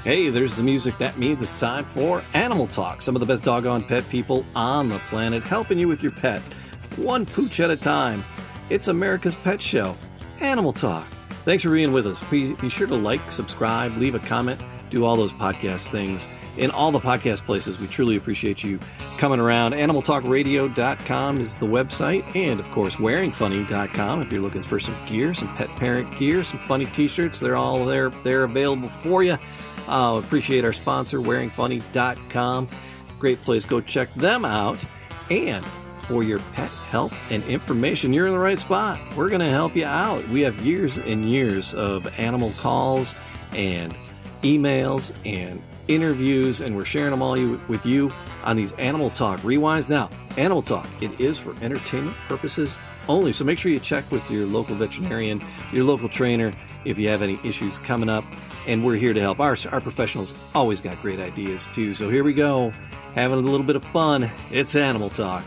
Hey, there's the music. That means it's time for Animal Talk. Some of the best doggone pet people on the planet helping you with your pet, one pooch at a time. It's America's Pet Show, Animal Talk. Thanks for being with us. Be sure to like, subscribe, leave a comment, do all those podcast things in all the podcast places. We truly appreciate you coming around. AnimalTalkRadio.com is the website, and of course, WearingFunny.com if you're looking for some gear, some pet parent gear, some funny t-shirts. They're all there. They're available for you. Appreciate our sponsor, WearingFunny.com. Great place. Go check them out. And for your pet help and information, you're in the right spot. We're going to help you out. We have years and years of animal calls and emails and interviews, and we're sharing them all with you on these Animal Talk Rewinds. Now, Animal Talk, it is for entertainment purposes only, so make sure you check with your local veterinarian, your local trainer, if you have any issues coming up, and we're here to help. Our professionals always got great ideas, too, so here we go, having a little bit of fun. It's Animal Talk.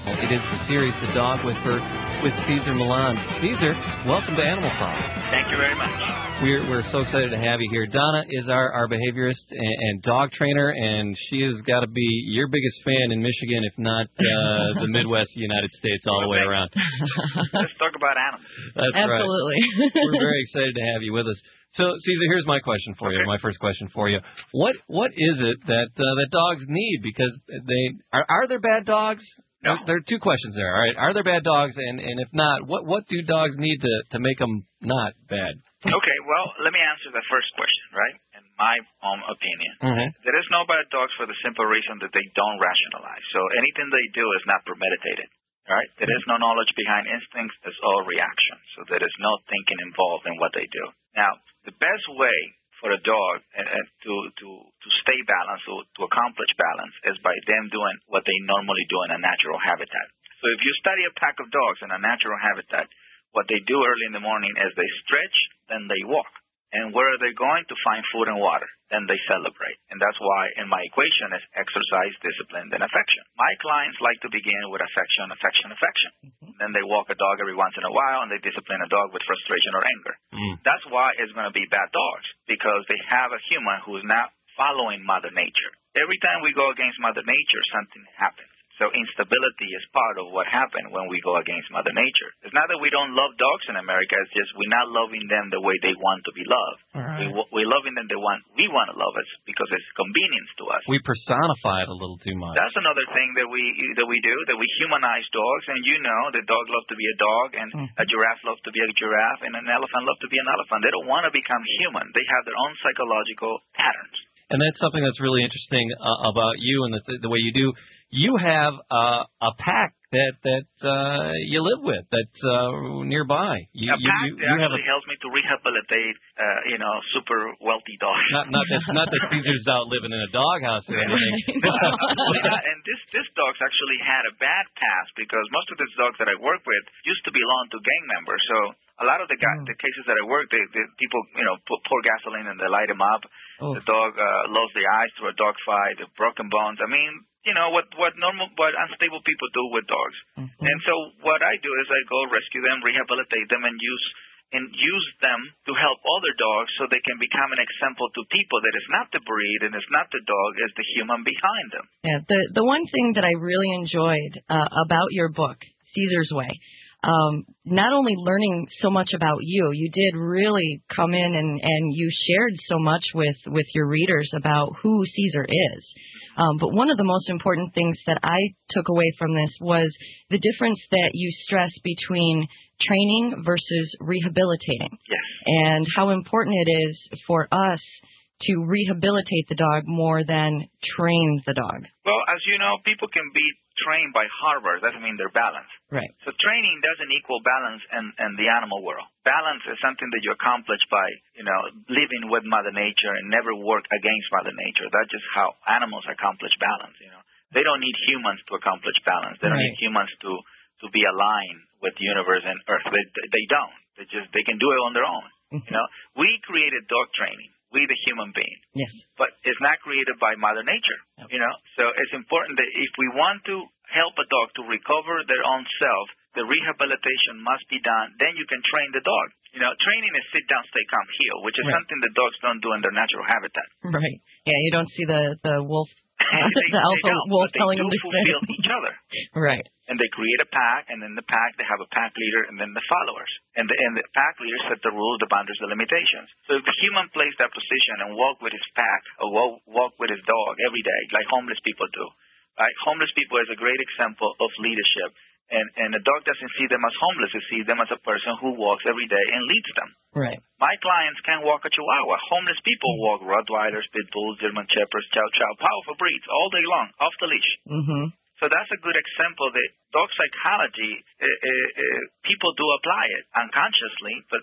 It is the series The Dog Whisperer with Cesar Millan. Cesar, welcome to Animal Talk. Thank you very much. We're so excited to have you here. Donna is our behaviorist and dog trainer, and she has got to be your biggest fan in Michigan, if not the Midwest United States all the way around. Let's talk about animals. That's Absolutely. Right. We're very excited to have you with us. So, Cesar, here's my question for you. My first question for you: What is it that dogs need? Because they are there bad dogs? No. There are two questions there. All right, are there bad dogs? And if not, what do dogs need to make them not bad? Okay, well, let me answer the first question, right? In my own opinion, there is no bad dogs for the simple reason that they don't rationalize. So anything they do is not premeditated, right? There is no knowledge behind instincts. It's all reaction. So there is no thinking involved in what they do. Now, the best way for a dog to stay balanced, to accomplish balance, is by them doing what they normally do in a natural habitat. So if you study a pack of dogs in a natural habitat, what they do early in the morning is they stretch, then they walk. And where are they going? To find food and water. Then they celebrate. And that's why in my equation is exercise, discipline, then affection. My clients like to begin with affection, affection, affection. Then they walk a dog every once in a while, and they discipline a dog with frustration or anger. That's why it's going to be bad dogs, because they have a human who is not following Mother Nature. Every time we go against Mother Nature, something happens. So instability is part of what happened when we go against Mother Nature. It's not that we don't love dogs in America. It's just we're not loving them the way they want to be loved. Right. We're loving them we want to love us because it's convenience to us. We personify it a little too much. That's another thing that we do, that we humanize dogs. And you know, the dog loves to be a dog, and a giraffe loves to be a giraffe, and an elephant loves to be an elephant. They don't want to become human. They have their own psychological patterns. And that's something that's really interesting about you and the way you do. You have a pack that you live with that's nearby. A pack that actually helps me to rehabilitate, super wealthy dogs. Not that Caesar's out living in a doghouse or anything. And this dog's actually had a bad past, because most of these dogs that I work with used to belong to gang members. So a lot of the cases that I work, the people pour gasoline and they light him up. The dog lost the eyes through a dog fight, the broken bones. I mean, what unstable people do with dogs. And so what I do is I go rescue them, rehabilitate them, and use them to help other dogs so they can become an example to people that it's not the breed and it's not the dog, it's the human behind them. Yeah, the one thing that I really enjoyed about your book, Cesar's Way, not only learning so much about you did really come in and you shared so much with your readers about who Cesar is. But one of the most important things that I took away from this was the difference that you stress between training versus rehabilitating. Yes. And how important it is for us to rehabilitate the dog more than train the dog. Well, as you know, people can be trained by Harvard. Doesn't mean they're balanced. Right. So training doesn't equal balance in the animal world. Balance is something that you accomplish by, living with Mother Nature and never work against Mother Nature. That's just how animals accomplish balance. They don't need humans to accomplish balance. They don't need humans to be aligned with the universe and Earth. They don't. They can do it on their own. We created dog training. We, the human being. Yes. But it's not created by Mother Nature, So it's important that if we want to help a dog to recover their own self, the rehabilitation must be done. Then you can train the dog. Training is sit down, stay calm, heel, which is something the dogs don't do in their natural habitat. Right. Yeah, you don't see the wolf, the alpha wolf telling them to fulfill each other. Right. And they create a pack, and in the pack they have a pack leader and then the followers. And the pack leader set the rules, the boundaries, the limitations. So if the human plays that position and walk with his pack or walk with his dog every day, like homeless people do, right? Homeless people is a great example of leadership. And the dog doesn't see them as homeless. It sees them as a person who walks every day and leads them. Right. My clients can walk a Chihuahua. Homeless people walk Rottweilers, Pit Bulls, German Shepherds, Chow Chow, powerful breeds all day long, off the leash. Mm-hmm. So that's a good example that dog psychology, people do apply it unconsciously, but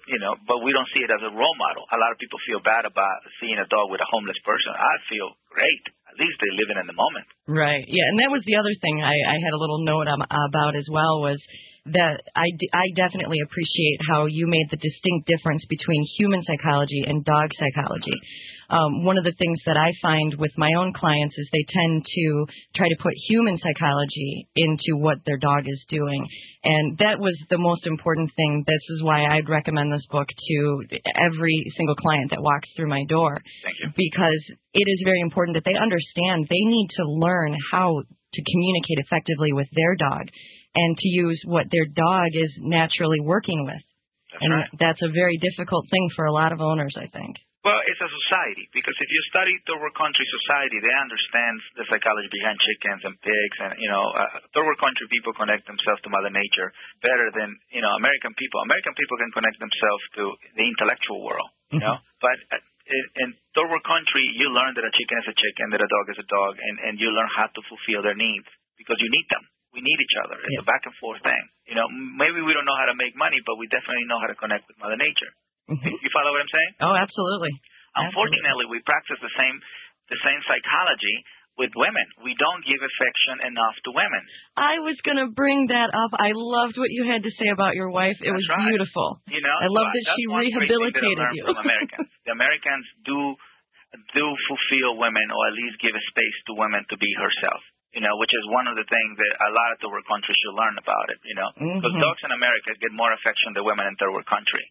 we don't see it as a role model. A lot of people feel bad about seeing a dog with a homeless person. I feel great. At least they're living in the moment. Right. Yeah, and that was the other thing I had a little note about as well was that I definitely appreciate how you made the distinct difference between human psychology and dog psychology. One of the things that I find with my own clients is they tend to try to put human psychology into what their dog is doing. And that was the most important thing. This is why I'd recommend this book to every single client that walks through my door. Thank you. Because it is very important that they understand they need to learn how to communicate effectively with their dog and to use what their dog is naturally working with. That's and right. That's a very difficult thing for a lot of owners, I think. Well, it's a society, because if you study third world country society, they understand the psychology behind chickens and pigs, and third world country people connect themselves to Mother Nature better than American people. American people can connect themselves to the intellectual world, But in third world country, you learn that a chicken is a chicken, that a dog is a dog, and you learn how to fulfill their needs because you need them. We need each other. It's a back and forth thing. Maybe we don't know how to make money, but we definitely know how to connect with Mother Nature. Mm-hmm. You follow what I'm saying? Oh, absolutely. Unfortunately, we practice the same psychology with women. We don't give affection enough to women. I was going to bring that up. I loved what you had to say about your wife. It was beautiful. I love that she rehabilitated you. From Americans. The Americans do fulfill women, or at least give a space to women to be herself. Which is one of the things that a lot of third world countries should learn about it, because dogs in America get more affection than women in third world country.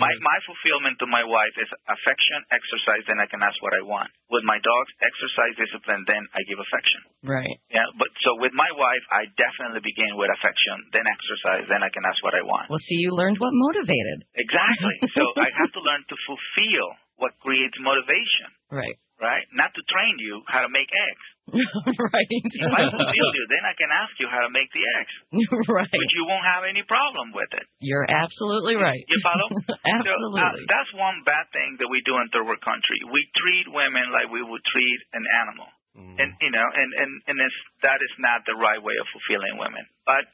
My fulfillment to my wife is affection, exercise, then I can ask what I want. With my dogs, exercise, discipline, then I give affection. Right. Yeah, but so with my wife, I definitely begin with affection, then exercise, then I can ask what I want. Well, see, you learned what motivated. Exactly. So I have to learn to fulfill what creates motivation. Right. Right? Not to train you how to make eggs. Right. If I fulfill you, then I can ask you how to make the eggs. Right. But you won't have any problem with it. You're absolutely right. You follow? Absolutely. So, that's one bad thing that we do in third world country. We treat women like we would treat an animal. And that is not the right way of fulfilling women. But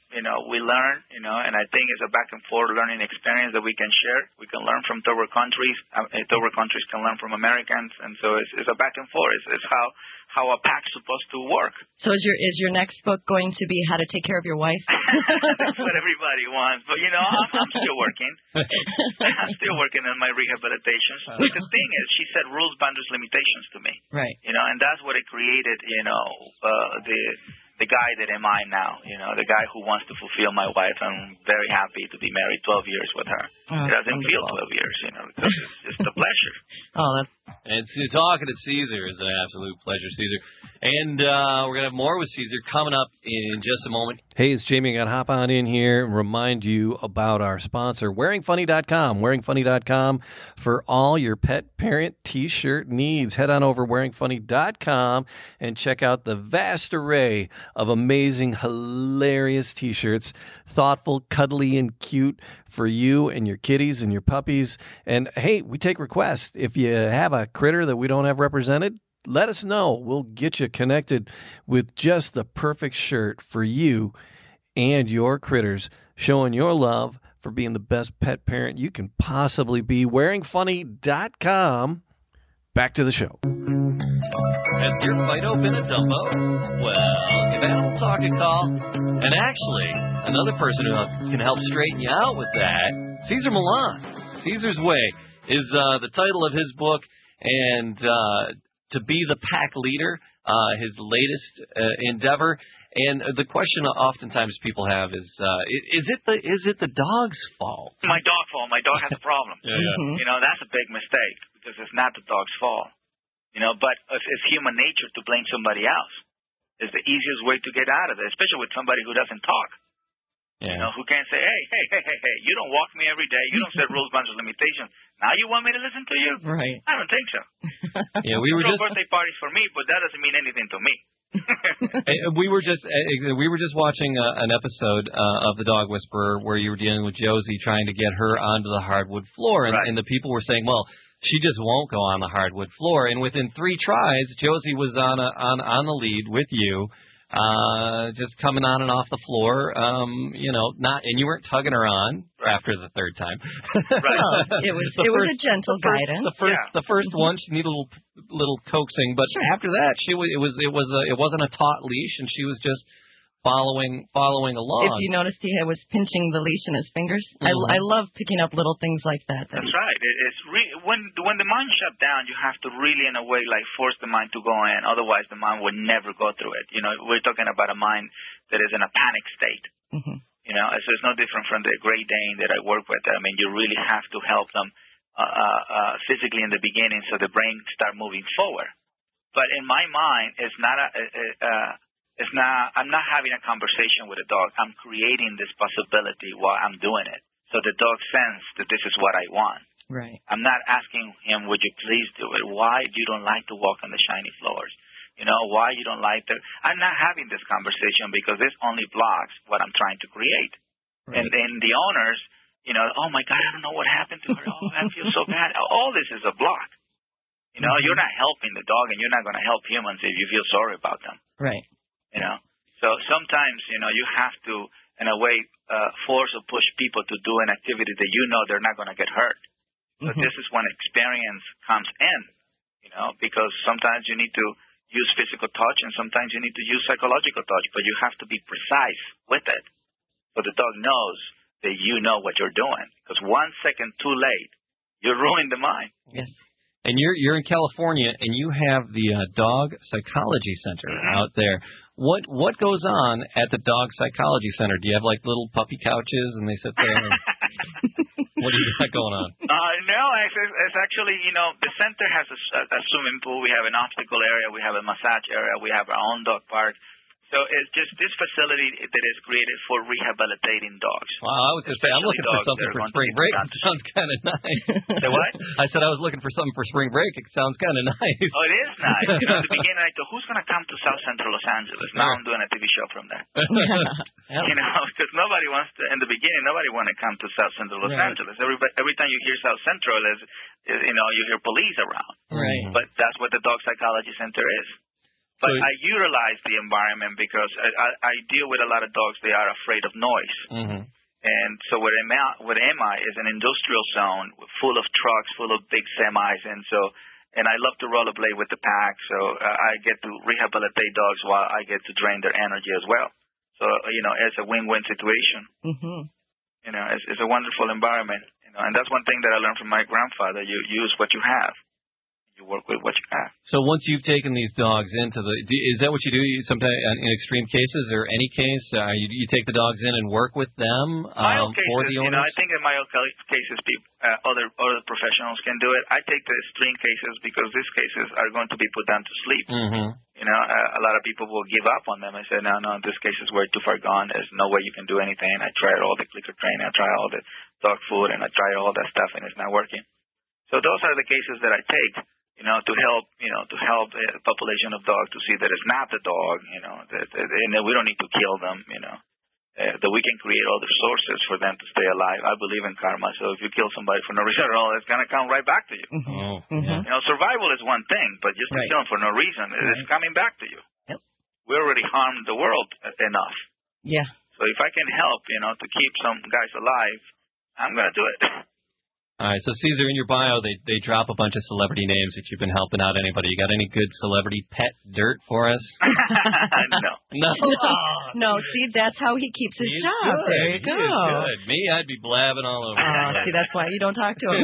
we learn, and I think it's a back and forth learning experience that we can share. We can learn from third world countries. Third world countries can learn from Americans, and so it's a back and forth. It's how a pack's supposed to work. So is your next book going to be How to Take Care of Your Wife? That's what everybody wants. But I'm still working. I'm still working on my rehabilitations. But the thing is, she set rules, boundaries, limitations to me. Right. And that's what it created. The guy that am I now, the guy who wants to fulfill my wife. I'm very happy to be married 12 years with her. It doesn't feel 12 years, because it's just a pleasure. And talking to Cesar is an absolute pleasure, Cesar. And we're going to have more with Cesar coming up in just a moment. Hey, it's Jamie. I got to hop on in here and remind you about our sponsor, WearingFunny.com. WearingFunny.com for all your pet parent T-shirt needs. Head on over WearingFunny.com and check out the vast array of amazing, hilarious T-shirts. Thoughtful, cuddly, and cute for you and your kitties and your puppies. And, hey, we take requests. If you have a critter that we don't have represented, let us know. We'll get you connected with just the perfect shirt for you and your critters, showing your love for being the best pet parent you can possibly be. WearingFunny.com. Back to the show. Has your Fido been a Dumbo? Well, give Animal Talk a call. And actually, another person who can help straighten you out with that, Cesar Millan. Cesar's Way is the title of his book, and to be the pack leader, his latest endeavor. And the question oftentimes people have is it the dog's fault? My dog's fault. My dog has a problem. That's a big mistake because it's not the dog's fault. But it's human nature to blame somebody else. It's the easiest way to get out of it, especially with somebody who doesn't talk. Who can't say, hey, you don't walk me every day. You don't set rules, boundaries, limitations. Now you want me to listen to you? Right. I don't think so. We were just birthday parties for me, but that doesn't mean anything to me. we were just watching an episode of The Dog Whisperer where you were dealing with Josie trying to get her onto the hardwood floor, and the people were saying, well, she just won't go on the hardwood floor. And within 3 tries, Josie was on the lead with you, just coming on and off the floor. And you weren't tugging her on after the 3rd time. Well, it was a gentle guidance. The first one, she needed a little coaxing, but after that, it wasn't a taut leash, and she was just following along. If you noticed, he was pinching the leash in his fingers. I love picking up little things like that. That's right. It's when the mind shut down, you have to really, in a way, like force the mind to go in. Otherwise, the mind would never go through it. We're talking about a mind that is in a panic state. So it's no different from the Great Dane that I work with. I mean, you really have to help them physically in the beginning so the brain start moving forward. But in my mind, I'm not having a conversation with a dog. I'm creating this possibility while I'm doing it. So the dog senses that this is what I want. Right. I'm not asking him, would you please do it? Why you don't like to walk on the shiny floors? Why you don't like to... I'm not having this conversation because this only blocks what I'm trying to create. Right. And the owners, oh my God, I don't know what happened to her. Oh, I feel so bad. All this is a block. You're not helping the dog, and you're not going to help humans if you feel sorry about them. Right. So sometimes, you have to, in a way, force or push people to do an activity that they're not going to get hurt. So this is when experience comes in, because sometimes you need to use physical touch and sometimes you need to use psychological touch, but you have to be precise with it. So the dog knows that you know what you're doing. Because 1 second too late, you ruined the mind. Yes. And you're in California, and you have the Dog Psychology Center out there. What goes on at the Dog Psychology Center? Do you have like little puppy couches and they sit there? And what do you got going on? No, it's actually, the center has a swimming pool. We have an obstacle area. We have a massage area. We have our own dog park. So it's just this facility that is created for rehabilitating dogs. Wow, I was going to say, I'm looking for something for spring break. It sounds kind of nice. Say what? I said I was looking for something for spring break. It sounds kind of nice. Oh, it is nice. At the beginning, I thought, who's going to come to South Central Los Angeles? Now I'm doing a TV show from there. Because nobody wants to, in the beginning, nobody wanted to come to South Central Los Angeles. Every time you hear South Central, you hear police around. Right. But that's what the Dog Psychology Center is. But I utilize the environment because I deal with a lot of dogs. They are afraid of noise. And so where MI is an industrial zone full of trucks, full of big semis. And I love to rollerblade with the pack. So I get to rehabilitate dogs while I get to drain their energy as well. So, it's a win-win situation. It's a wonderful environment. And that's one thing that I learned from my grandfather. You use what you have. You work with what you have. So once you've taken these dogs into is that what you do sometimes in extreme cases or any case? You take the dogs in and work with them for the owners? I think in my cases, other professionals can do it. I take the extreme cases because these cases are going to be put down to sleep. A lot of people will give up on them and say, no, this case is way too far gone. There's no way you can do anything. I tried all the clicker training. I tried all the dog food, and I tried all that stuff, and it's not working. So those are the cases that I take. To help the population of dogs to see that it's not the dog, and that we don't need to kill them, that we can create all the sources for them to stay alive. I believe in karma, so if you kill somebody for no reason at all, it's going to come right back to you. Survival is one thing, but just to kill them for no reason, it's coming back to you. Yep. We already harmed the world enough. Yeah. So if I can help, to keep some guys alive, I'm going to do it. All right, so Cesar, in your bio, they drop a bunch of celebrity names that you've been helping out. Anybody? You got any good celebrity pet dirt for us? No. No, see, that's how he keeps his job. Good. There you go. Good. Me, I'd be blabbing all over. See, that's why you don't talk to him.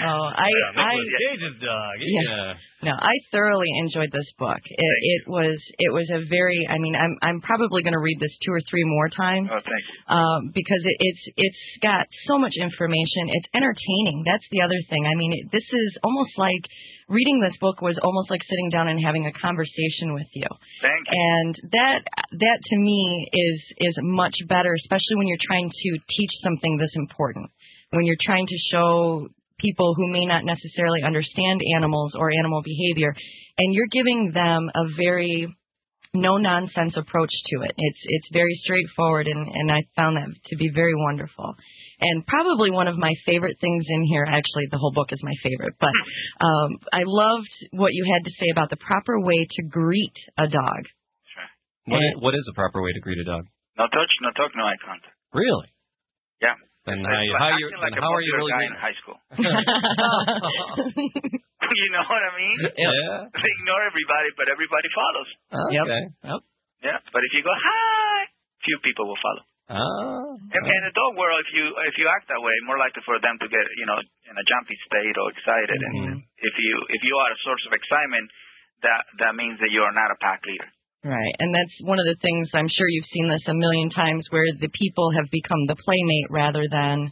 Cage's dog. Yeah. No, I thoroughly enjoyed this book. It was a very. I mean, I'm probably going to read this 2 or 3 more times. Oh, thank you. Because it's got so much information. It's entertaining. That's the other thing. I mean, this is almost like reading this book was almost like sitting down and having a conversation with you. Thank you. And that to me is much better, especially when you're trying to teach something this important. When you're trying to show people who may not necessarily understand animals or animal behavior, and you're giving them a very no-nonsense approach to it. It's very straightforward, and I found that to be very wonderful. And probably one of my favorite things in here, actually the whole book is my favorite, but I loved what you had to say about the proper way to greet a dog. Sure. What is the proper way to greet a dog? No touch, no talk, no eye contact. Really? Yeah. And how are you really guy in high school? You know what I mean? Yeah. They ignore everybody, but everybody follows. Okay. Yep. Yeah. But if you go hi, few people will follow. And in the dog world, if you act that way, more likely for them to get in a jumpy state or excited. And if you are a source of excitement, that means that you are not a pack leader. Right, and that's one of the things, I'm sure you've seen this a million times, where the people have become the playmate rather than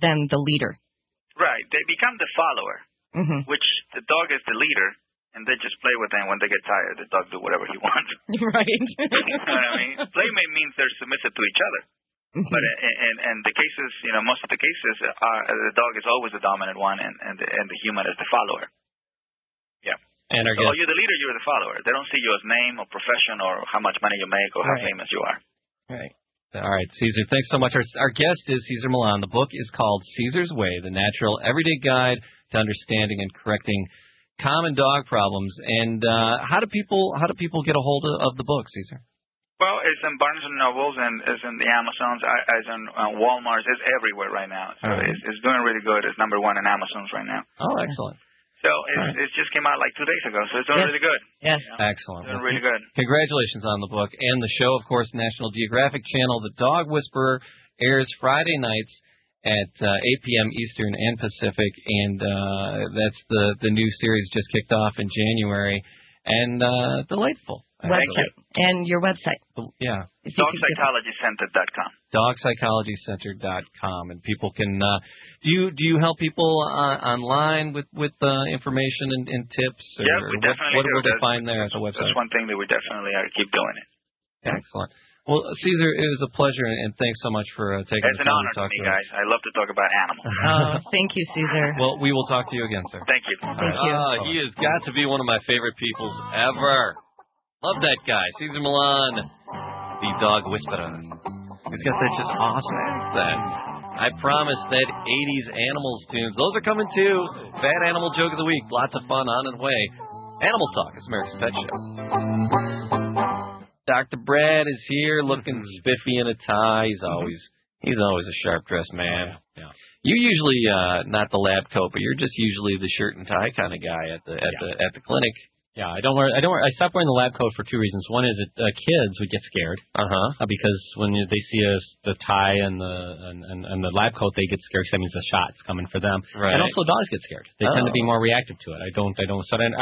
the leader. Right, they become the follower, which the dog is the leader, and they just play with them. When they get tired, the dog do whatever he wants. Right. You know what I mean? Playmate means they're submissive to each other. But in the cases, most of the cases, the dog is always the dominant one, and the human is the follower. Yeah. And so you're the leader, you're the follower. They don't see you as name or profession or how much money you make or how famous you are. Right. All right, Cesar, thanks so much. Our guest is Cesar Millan. The book is called Cesar's Way, The Natural Everyday Guide to Understanding and Correcting Common Dog Problems. And how do people get a hold of the book, Cesar? Well, it's in Barnes & Nobles and it's in the Amazons, it's in Walmart. It's everywhere right now. So it's doing really good. It's #1 in Amazons right now. Oh, excellent. So it just came out like 2 days ago, so it's doing really good. Yes. Excellent. It's doing really good. Congratulations on the book and the show, of course, National Geographic Channel. The Dog Whisperer airs Friday nights at 8 p.m. Eastern and Pacific, and that's the new series just kicked off in January, and delightful. Website. And your website. Yeah. DogPsychologyCenter.com. DogPsychologyCenter.com, and people can. Do you help people online with information and tips? Or, yeah, we definitely what do. What do they find there at the website? That's one thing that we definitely keep doing it. Excellent. Well, Cesar, it was a pleasure, and thanks so much for taking the time to talk to us. It's an honor to me, guys. I love to talk about animals. Oh, thank you, Cesar. Well, we will talk to you again, sir. Thank you. Thank you. He has got to be one of my favorite peoples ever. Love that guy, Cesar Millan, the Dog Whisperer. He's got that just awesome accent. I promise that 80s Animals tunes, those are coming too. Bad Animal Joke of the Week, lots of fun on its way. Animal Talk, it's America's Pet Show. Dr. Brad is here, looking spiffy in a tie. He's always a sharp-dressed man. Yeah. You're usually not the lab coat, but you're just usually the shirt and tie kind of guy at the clinic. Yeah, I stopped wearing the lab coat for 2 reasons. One is that kids would get scared. Because when they see us, the tie and the lab coat, they get scared because that means the shot's coming for them. Right. And also dogs get scared. They tend to be more reactive to it. I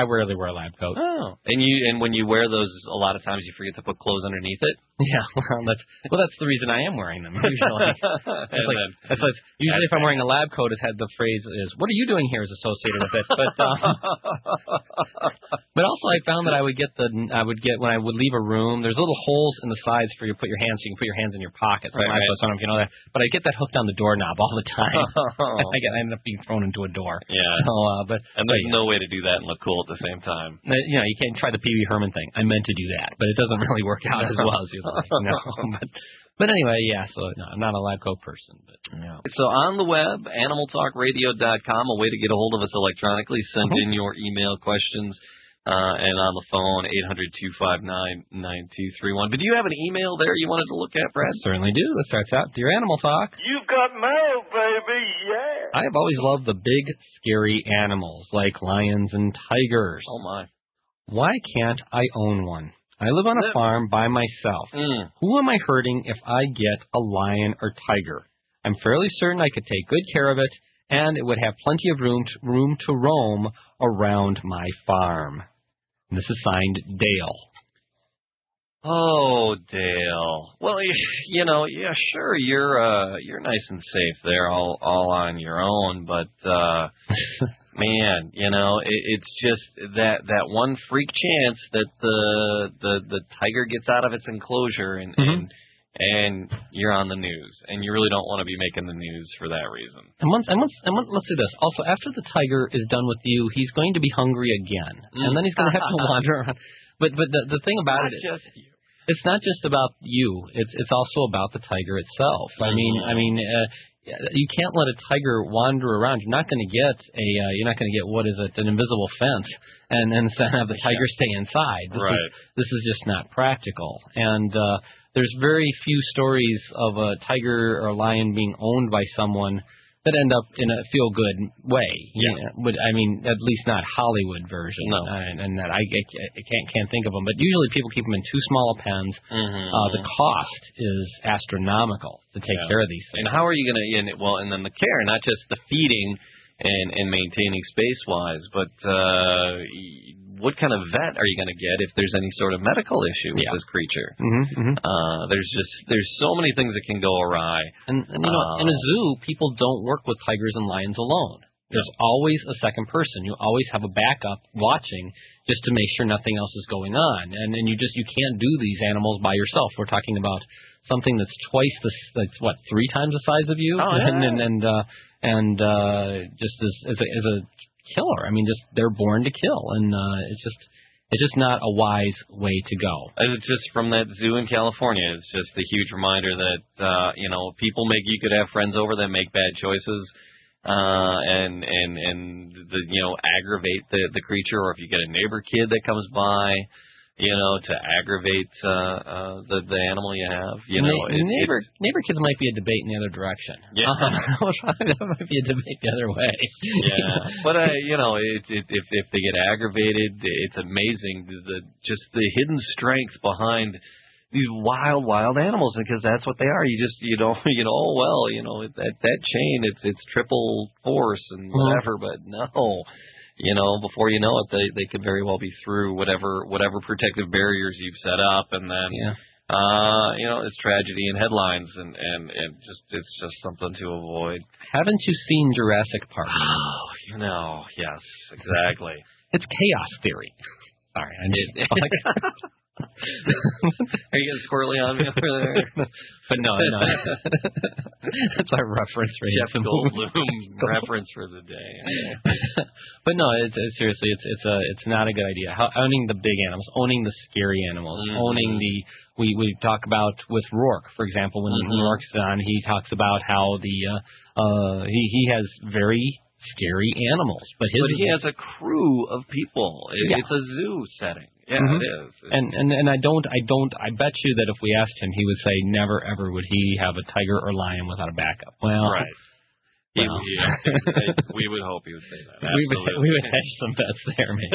rarely wear a lab coat. Oh. And when you wear those, a lot of times you forget to put clothes underneath it. Yeah, that's the reason I am wearing them usually. Usually if I'm wearing a lab coat, the phrase is "What are you doing here?" is associated with it. But also I found that when I would leave a room, there's little holes in the sides for you to put your hands, so you can put your hands in your pockets. Right. I don't know if you know that, but I get that hooked on the doorknob all the time. I end up being thrown into a door. Yeah. And there's no way to do that and look cool at the same time. You can't try the Pee Wee Herman thing. I meant to do that, but it doesn't really work out as well as you like. But anyway, I'm not a lab coat person. But So on the web, animaltalkradio.com, a way to get a hold of us electronically. Send in your email questions. And on the phone, 800-259-9231. But do you have an email there you wanted to look at, Brad? Certainly do. It starts out, Dear Animal Talk. You've got mail, baby, yeah. I have always loved the big, scary animals like lions and tigers. Oh, my. Why can't I own one? I live on a farm by myself. Who am I hurting if I get a lion or tiger? I'm fairly certain I could take good care of it and it would have plenty of room to roam around my farm. And this is signed Dale. Oh, Dale. Well, yeah, sure, you're nice and safe there, all on your own. But man, it's just that one freak chance that the tiger gets out of its enclosure, and you're on the news, and you really don't want to be making the news for that reason. And let's do this. Also, after the tiger is done with you, he's going to be hungry again, and then he's going to have to wander around. But the thing about it is, it's not just about you. It's also about the tiger itself. I mean, you can't let a tiger wander around. You're not going to get an invisible fence and have the tiger stay inside. This is just not practical. And there's very few stories of a tiger or a lion being owned by someone that end up in a feel-good way. But I mean, at least not Hollywood version. No. And that I can't think of them. But usually people keep them in too small of pens. The cost is astronomical to take care of these things. And how are you going to? And then the care, not just the feeding and maintaining space-wise, but what kind of vet are you going to get if there's any sort of medical issue with this creature? There's so many things that can go awry. And in a zoo, people don't work with tigers and lions alone. There's always a second person. You always have a backup watching just to make sure nothing else is going on. And you can't do these animals by yourself. We're talking about something that's three times the size of you, just as a killer. I mean, they're born to kill, and it's just not a wise way to go. And it's just from that zoo in California. It's just a huge reminder that you could have friends over that make bad choices, and aggravate the creature, or if you get a neighbor kid that comes by, to aggravate the animal you have. Neighbor kids might be a debate in the other direction. Yeah, that might be a debate the other way. Yeah, but if they get aggravated, it's amazing the hidden strength behind these wild animals, because that's what they are. That chain, it's triple force and whatever, but no. Before you know it, they could very well be through whatever protective barriers you've set up, and then it's tragedy in headlines, and it's just something to avoid. Haven't you seen Jurassic Park? Oh, yes, exactly. It's chaos theory. Sorry, Are you getting squirrely on me over there? But no. That's our reference for Jeff Goldblum reference for the day. But no, seriously, it's not a good idea. Owning the big animals, owning the scary animals, owning we talk about with Rourke, for example, when Rourke's on, he talks about how he has very scary animals, but he has a crew of people. It's a zoo setting. Yeah, it is. And I bet you that if we asked him, he would say never ever would he have a tiger or lion without a backup. Well, right. We would hope he would say that. Absolutely. We would hedge some bets there, maybe.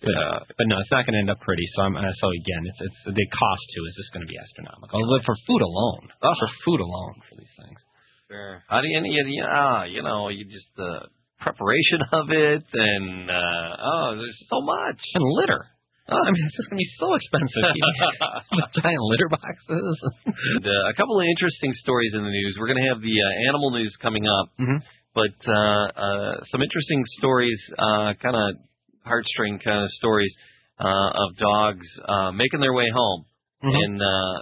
But no, it's not going to end up pretty. So again, it's the cost too is just going to be astronomical. For food alone. For food alone for these things. Sure. How do you just the preparation of it, and there's so much. And litter. It's just going to be so expensive. Giant litter boxes. And, a couple of interesting stories in the news. We're going to have the animal news coming up, but some interesting stories, kind of heartstring kind of stories of dogs making their way home and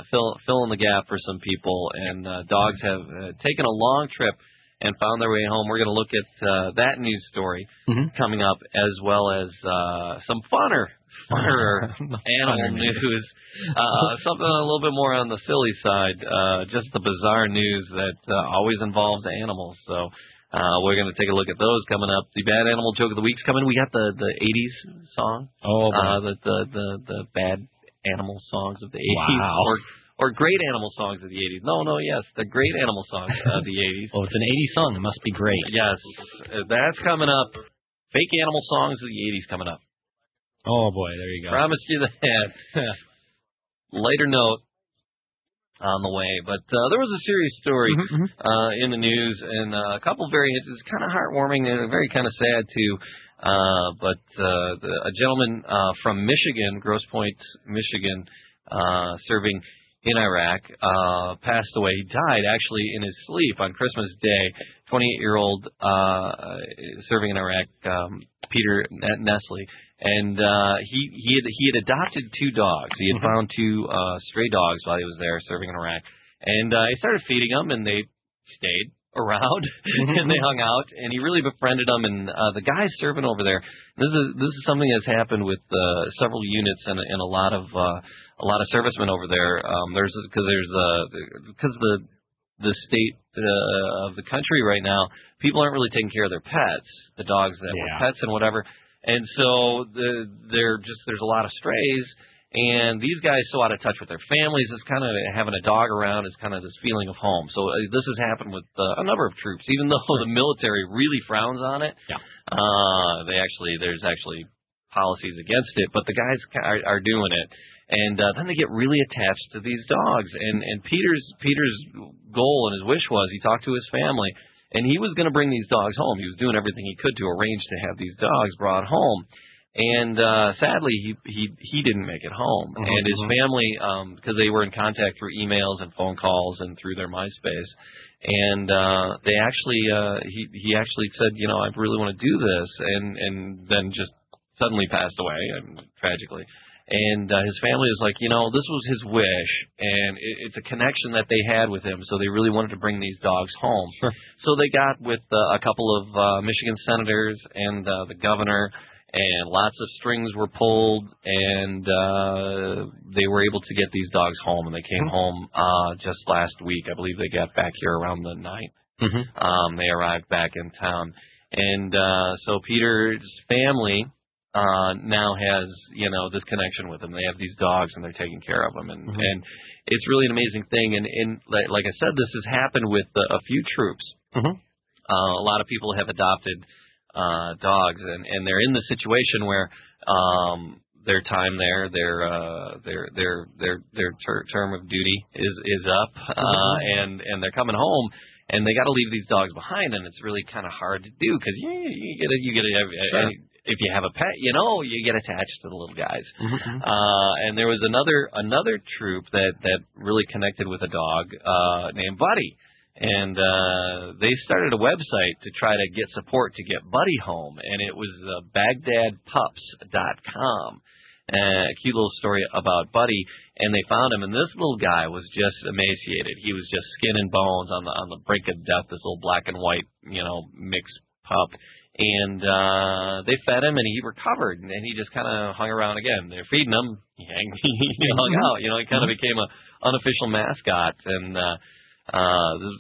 fill in the gap for some people. And dogs have taken a long trip and found their way home. We're going to look at that news story coming up, as well as some funner animal news, something a little bit more on the silly side, just the bizarre news that always involves animals. So we're going to take a look at those coming up. The bad animal joke of the week's coming. We got the 80s song, the bad animal songs of the 80s. Wow. Or great animal songs of the 80s. Yes, the great animal songs of the 80s. Well, it's an 80s song. It must be great. Yes, that's coming up. Fake animal songs of the 80s coming up. Oh, boy, there you go. Promised you that. Lighter note, on the way. But there was a serious story in the news, and a couple it's kind of heartwarming and very kind of sad too. But a gentleman from Michigan, Grosse Pointe, Michigan, serving in Iraq, passed away. He died actually in his sleep on Christmas Day. 28-year-old serving in Iraq, Peter Nestle. And he had adopted 2 dogs. He had found 2 stray dogs while he was there serving in Iraq. And he started feeding them, and they stayed around, and they hung out, and he really befriended them. And the guys serving over there, this is something that's happened with several units and a lot of servicemen over there. Because the state of the country right now, people aren't really taking care of their pets, the dogs that were pets and whatever. And so there's a lot of strays, and these guys so out of touch with their families. It's kind of having a dog around is kind of this feeling of home. So this has happened with a number of troops, even though the military really frowns on it. Yeah. There's actually policies against it, but the guys are doing it. And then they get really attached to these dogs. And Peter's goal and his wish was he talked to his family, and he was going to bring these dogs home. He was doing everything he could to arrange to have these dogs brought home. And sadly, he didn't make it home. And his family, because they were in contact through emails and phone calls and through their MySpace, and they actually he actually said, I really want to do this, and then just suddenly passed away, tragically. And his family is like, this was his wish, and it's a connection that they had with him, so they really wanted to bring these dogs home. So they got with a couple of Michigan senators and the governor, and lots of strings were pulled, and they were able to get these dogs home, and they came home just last week. I believe they got back here around the 9th. They arrived back in town. And so Peter's family now has, this connection with them. They have these dogs, and they're taking care of them. And it's really an amazing thing. And like I said, this has happened with a few troops. A lot of people have adopted dogs, and they're in the situation where their time there, their term of duty is up, and they're coming home, and they got to leave these dogs behind, and it's really kind of hard to do because you get if you have a pet, you get attached to the little guys. And there was another troop that really connected with a dog named Buddy. And they started a website to try to get support to get Buddy home, and it was BaghdadPups.com. A cute little story about Buddy, and they found him, and this little guy was just emaciated. He was just skin and bones on the brink of death, this little black and white, mixed pup. And they fed him, and he recovered, and he just kind of hung around again. They're feeding him, he hung out. He kind of became an unofficial mascot, and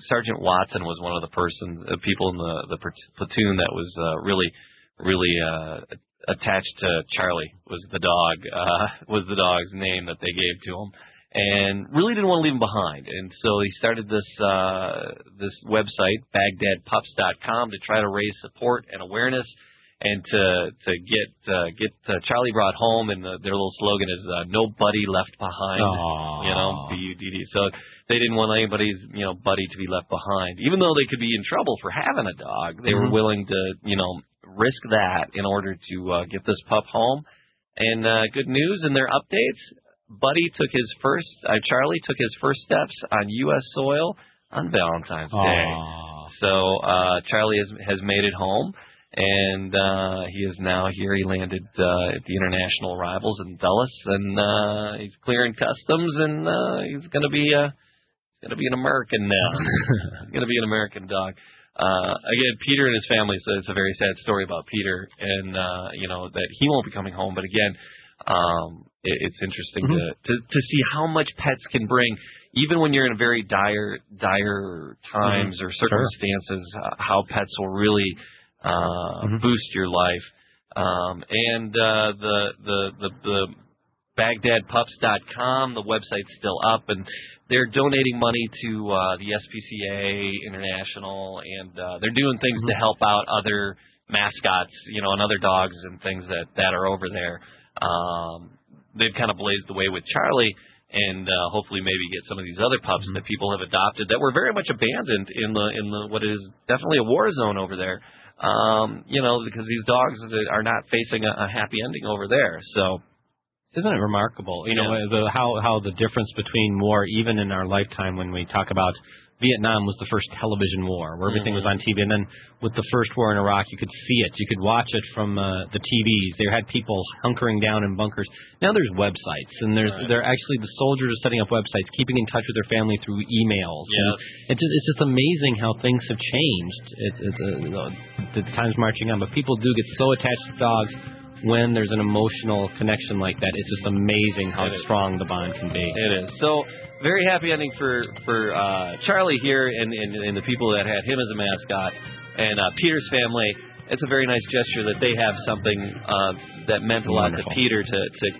Sergeant Watson was one of the people in the platoon that was really attached to Charlie. Was the dog's name that they gave to him, and really didn't want to leave him behind. And so he started this website, BaghdadPups.com, to try to raise support and awareness, and to get Charlie brought home. And their little slogan is "Nobody left behind." BUDD. So they didn't want anybody's buddy to be left behind, even though they could be in trouble for having a dog. They were willing to risk that in order to get this pup home. And good news in their updates, Charlie took his first steps on U.S. soil on Valentine's Day. So Charlie has made it home, and he is now here. He landed at the international arrivals in Dulles, and he's clearing customs, and he's going to be an American now. He's going to be an American dog. Again, Peter and his family, so it's a very sad story about Peter, and that he won't be coming home. But again, it's interesting to see how much pets can bring, even when you're in a very dire times or circumstances. How pets will really boost your life. And the BaghdadPups.com, the website's still up, and they're donating money to the SPCA International, and they're doing things to help out other mascots, and other dogs and things that are over there. They've kind of blazed the way with Charlie, and hopefully maybe get some of these other pups that people have adopted that were very much abandoned in the what is definitely a war zone over there. Because these dogs are not facing a happy ending over there. So, isn't it remarkable? How the difference between war, even in our lifetime, when we talk about Vietnam was the first television war where everything was on TV, and then with the first war in Iraq, you could see it, you could watch it from the TVs. They had people hunkering down in bunkers. Now there's websites, and they're actually the soldiers are setting up websites, keeping in touch with their family through emails. It's just amazing how things have changed. The time's marching on, but people do get so attached to dogs when there's an emotional connection like that. It's just amazing how strong the bond can be. It is. So. Very happy ending for Charlie here and the people that had him as a mascot, and Peter's family. It's a very nice gesture that they have something that meant a lot to Peter to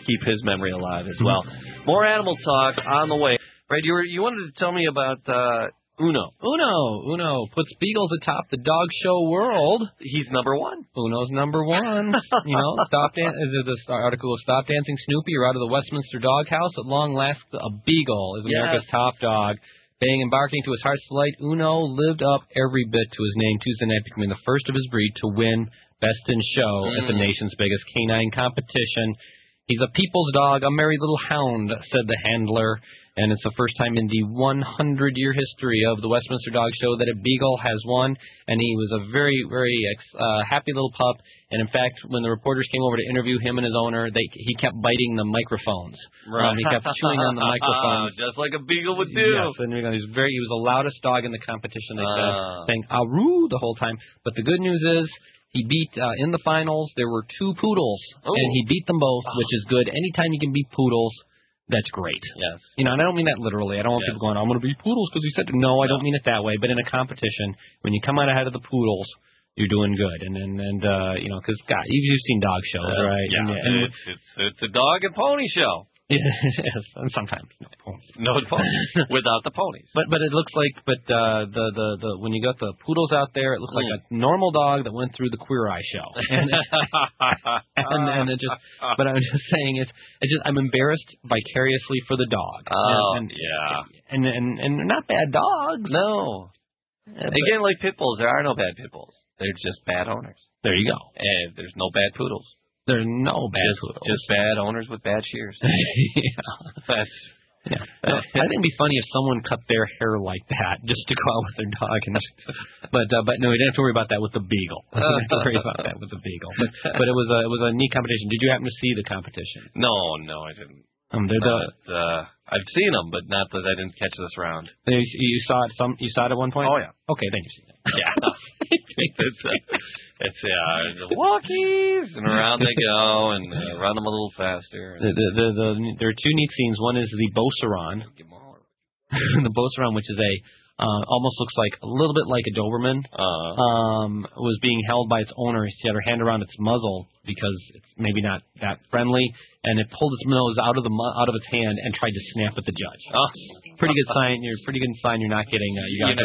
keep his memory alive as well. More animal talk on the way. Right, you wanted to tell me about Uno. Uno puts beagles atop the dog show world. He's number one. Uno's number one. The article of Stop Dancing Snoopy, you're out of the Westminster Doghouse. At long last, a beagle is America's top dog. Baying and barking to his heart's delight, Uno lived up every bit to his name Tuesday night, becoming the first of his breed to win Best in Show at the nation's biggest canine competition. He's a people's dog, a merry little hound, said the handler. And it's the first time in the 100-year history of the Westminster Dog Show that a beagle has won. And he was a very, very happy little pup. And, in fact, when the reporters came over to interview him and his owner, he kept biting the microphones. He kept chewing on the microphones. Just like a beagle would do. Yes, and he was the loudest dog in the competition, they said, saying, "Aroo," the whole time. But the good news is, he beat, in the finals, there were 2 poodles. And he beat them both, which is good. Anytime you can beat poodles, that's great. Yes. And I don't mean that literally. I don't want people going, I'm going to beat poodles because he said, no, I don't mean it that way. But in a competition, when you come out ahead of the poodles, you're doing good. Because, God, you've seen dog shows, right? Yeah, it's a dog and pony show. Yes, and sometimes no ponies. No ponies. Without the ponies. But it looks like, the when you got the poodles out there, it looks like a normal dog that went through the Queer Eye show. And it just, but I'm just saying, I'm embarrassed vicariously for the dog. And they're not bad dogs. No. Again, like pit bulls, there are no bad pit bulls. They're just bad owners. There you go. And there's no bad poodles. There are no bad poodles. Just bad owners with bad shears. I think it'd be funny if someone cut their hair like that just to go out with their dog. But no, we didn't have to worry about that with the beagle. We didn't have to worry about that with the beagle. But it was a neat competition. Did you happen to see the competition? No, I didn't. I've seen them, but not that I didn't catch this round. You saw it. You saw it at one point. Oh yeah. Okay, then you've seen it. Yeah. It's the walkies, and around they go, and run them a little faster. There are 2 neat scenes. One is the Beauceron. The Beauceron, which is almost looks like a little bit like a Doberman, was being held by its owner. She had her hand around its muzzle because it's maybe not that friendly, and it pulled its nose out of its hand and tried to snap at the judge. Pretty good sign. Pretty good sign you're not getting. You're not.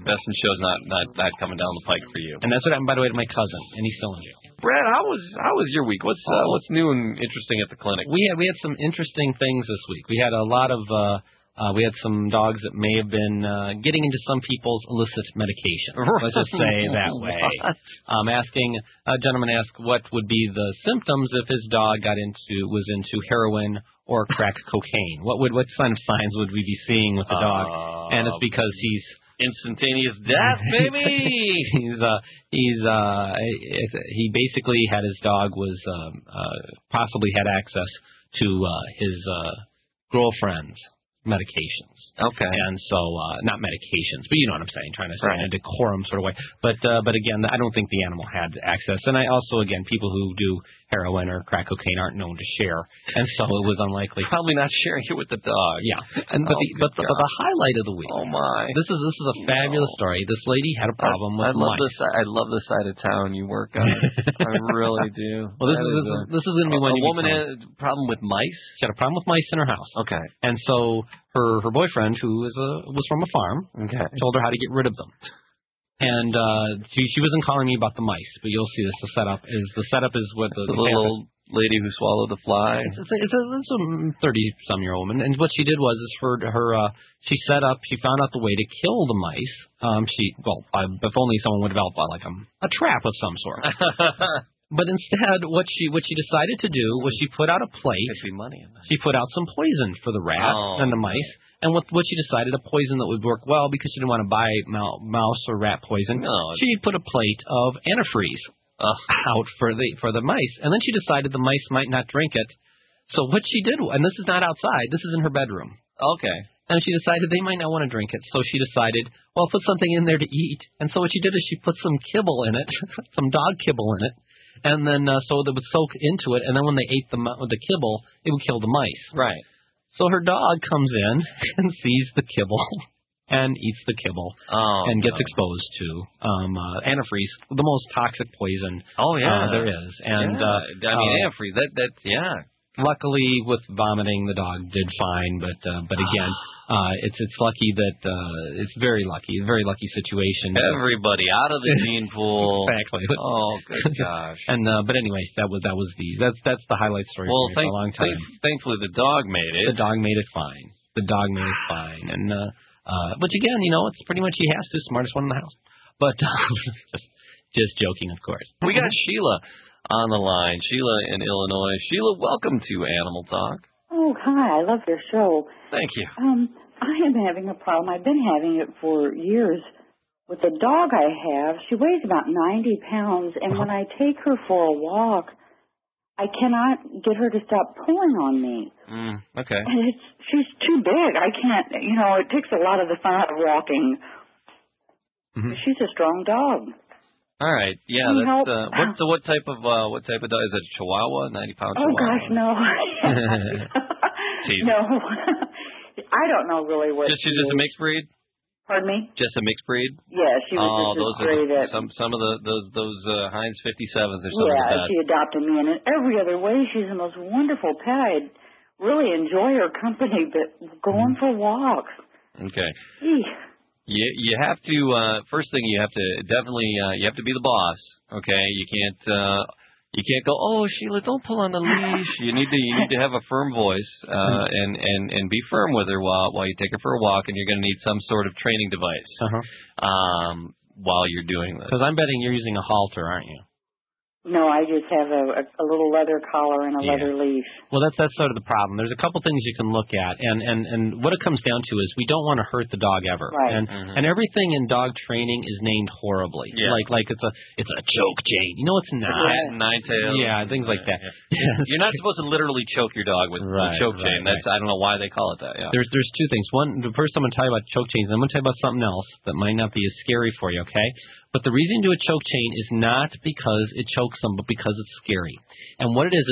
Best in Show's not coming down the pike for you. And that's what happened, by the way, to my cousin, and he's still in jail. Brad, how was your week? What's new and interesting at the clinic? We had some interesting things this week. We had a lot of. We had some dogs that may have been getting into some people's illicit medication. Let's just say that way. A gentleman asked what would be the symptoms if his dog was into heroin or crack cocaine. What sign of signs would we be seeing with the dog? And it's because he's instantaneous death, baby. He basically had his dog was possibly had access to his girlfriend's medications. Okay. And so, not medications, but you know what I'm saying, trying to say in a decorum sort of way. But again, I don't think the animal had access. And I also, again, people who do heroin or crack cocaine aren't known to share. And so it was unlikely. Probably not sharing it with the dog. Yeah. And but the highlight of the week. Oh my. This is a fabulous story. This lady had a problem with mice. I love the side of town you work on. I really do. Well, this is going to be one. A woman had a problem with mice? She had a problem with mice in her house. Okay. And so her boyfriend, who was from a farm, told her how to get rid of them. And she wasn't calling me about the mice, but you'll see this. The setup is what the lady who swallowed the fly? It's a 30-some-year-old woman, and what she did was she found out the way to kill the mice. If only someone would develop like a trap of some sort. But instead, what she decided to do was she put out a plate. Could be money in that. She put out some poison for the rat and the mice. And what she decided, a poison that would work well because she didn't want to buy mouse or rat poison. No. She put a plate of antifreeze out for the mice, and then she decided the mice might not drink it. So what she did, and this is not outside, this is in her bedroom. Okay. And she decided they might not want to drink it, so she decided, well, put something in there to eat. And so what she did is she put some kibble in it, some dog kibble in it, and then so they would soak into it, and then when they ate the kibble, it would kill the mice. Right. So her dog comes in and sees the kibble and eats the kibble and gets exposed to antifreeze, the most toxic poison there is. And antifreeze, that's. Luckily, with vomiting, the dog did fine, but again, it's lucky that it's a very lucky situation. Everybody out of the gene pool. Exactly. Oh, good gosh. And but anyways, that's the highlight story for a long time. Thankfully, the dog made it. The dog made it fine. And which again, it's pretty much he has to, smartest one in the house. But just joking, of course. We got Sheila on the line. Sheila in Illinois. Sheila, welcome to Animal Talk. Oh, hi. I love your show. Thank you. I am having a problem. I've been having it for years. With the dog I have, she weighs about 90 pounds, and when I take her for a walk, I cannot get her to stop pulling on me. Okay. And she's too big. I can't, it takes a lot of the fun out of walking. Mm-hmm. She's a strong dog. All right, yeah. That's what type of dog is it? A Chihuahua, 90-pound Chihuahua? Oh gosh, no. No, I don't know really what. She's just a mixed breed. Pardon me? Just a mixed breed. Yeah, she was just great at some of those Heinz 57s or something like that. Yeah, she adopted me, and in every other way, she's the most wonderful pet. I really enjoy her company, but going for walks. Okay. Eesh. You have to first thing you have to definitely you have to be the boss. Okay, you can't go, oh Sheila, don't pull on the leash. You need to have a firm voice and be firm with her while you take her for a walk, and you're going to need some sort of training device while you're doing this. Because I'm betting you're using a halter, aren't you? No, I just have a little leather collar and a leather leash. Well, that's sort of the problem. There's a couple things you can look at, and what it comes down to is we don't want to hurt the dog ever. Right. And everything in dog training is named horribly. Yeah. Like it's a choke chain. It's not. Nine tails. Yeah, things like that. Yeah. You're not supposed to literally choke your dog with a choke chain. That's I don't know why they call it that. Yeah. There's two things. One, the first I'm going to tell you about choke chains, and I'm going to tell you about something else that might not be as scary for you. Okay. But the reason you do a choke chain is not because it chokes them, but because it's scary. And what it is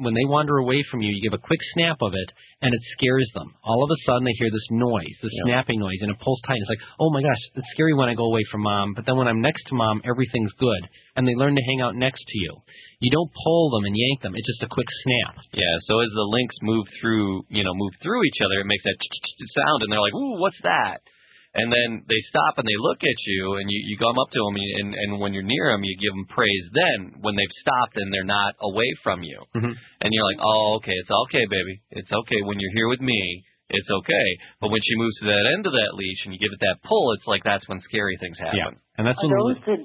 when they wander away from you, you give a quick snap of it, and it scares them. All of a sudden, they hear this noise, this snapping noise, and it pulls tight. It's like, oh, my gosh, it's scary when I go away from Mom, but then when I'm next to Mom, everything's good. And they learn to hang out next to you. You don't pull them and yank them. It's just a quick snap. Yeah, so as the links move through each other, it makes that sound, and they're like, ooh, what's that? And then they stop and they look at you, and you come up to them, and when you're near them, you give them praise. Then, when they've stopped and they're not away from you, and you're like, oh, okay, it's okay, baby. It's okay. When you're here with me, it's okay. But when she moves to that end of that leash and you give it that pull, it's like that's when scary things happen. Yeah. And that's Are those the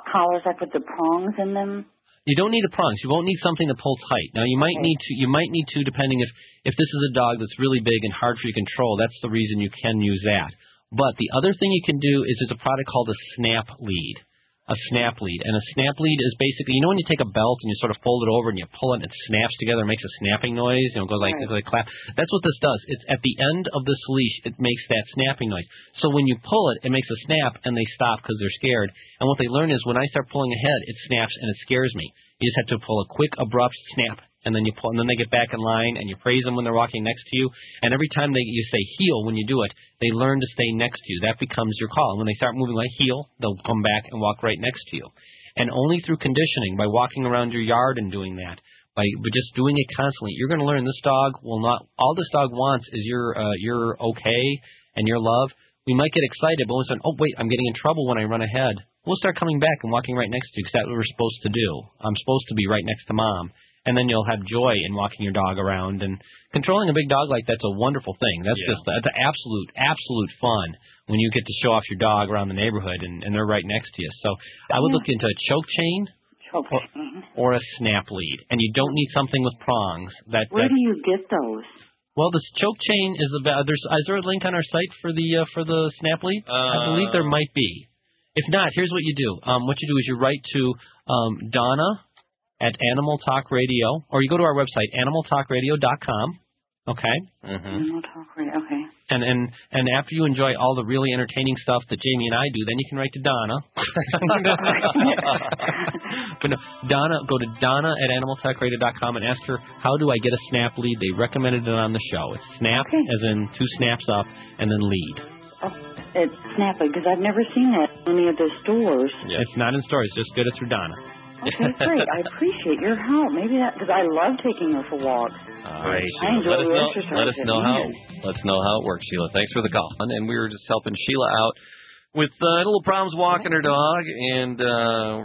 collars like with the prongs in them? You don't need the prongs. You won't need something to pull tight. Now you might need to depending if this is a dog that's really big and hard for you to control. That's the reason you can use that. But the other thing you can do is there's a product called a snap lead. A snap lead. And a snap lead is basically, when you take a belt and you sort of fold it over and you pull it and it snaps together and makes a snapping noise, it goes like clap. That's what this does. It's at the end of this leash, it makes that snapping noise. So when you pull it, it makes a snap and they stop because they're scared. And what they learn is when I start pulling ahead, it snaps and it scares me. You just have to pull a quick, abrupt snap. And then you pull, and then they get back in line, and you praise them when they're walking next to you. And every time you say heel when you do it, they learn to stay next to you. That becomes your call. And when they start moving like heel, they'll come back and walk right next to you. And only through conditioning, by walking around your yard and doing that, by just doing it constantly, you're going to learn this dog will not. All this dog wants is your okay and your love. We might get excited, but we'll say, oh wait, I'm getting in trouble when I run ahead. We'll start coming back and walking right next to you because that's what we're supposed to do. I'm supposed to be right next to Mom. and then you'll have joy in walking your dog around. And controlling a big dog like that's a wonderful thing. That's absolute fun when you get to show off your dog around the neighborhood and they're right next to you. So I would look into a choke chain or a snap lead, and you don't need something with prongs. Where do you get those? Well, this choke chain is about. Is there a link on our site for the snap lead? I believe there might be. If not, here's what you do. What you do is you write to Donna at Animal Talk Radio, or you go to our website, animaltalkradio.com. Okay. Animal Talk Radio. Okay. And after you enjoy all the really entertaining stuff that Jamie and I do, then you can write to Donna. But no, go to Donna at animaltalkradio.com and ask her, how do I get a snap lead? They recommended it on the show. It's snap, as in 2 snaps up, and then lead. Oh, it's snap lead, because I've never seen that in any of the stores. Yeah. It's not in stores. Just get it through Donna. Okay, great. I appreciate your help. Maybe because I love taking her for walks. Great. I enjoy the exercise. Let us know how it works, Sheila. Thanks for the call. And we were just helping Sheila out with little problems walking her dog, and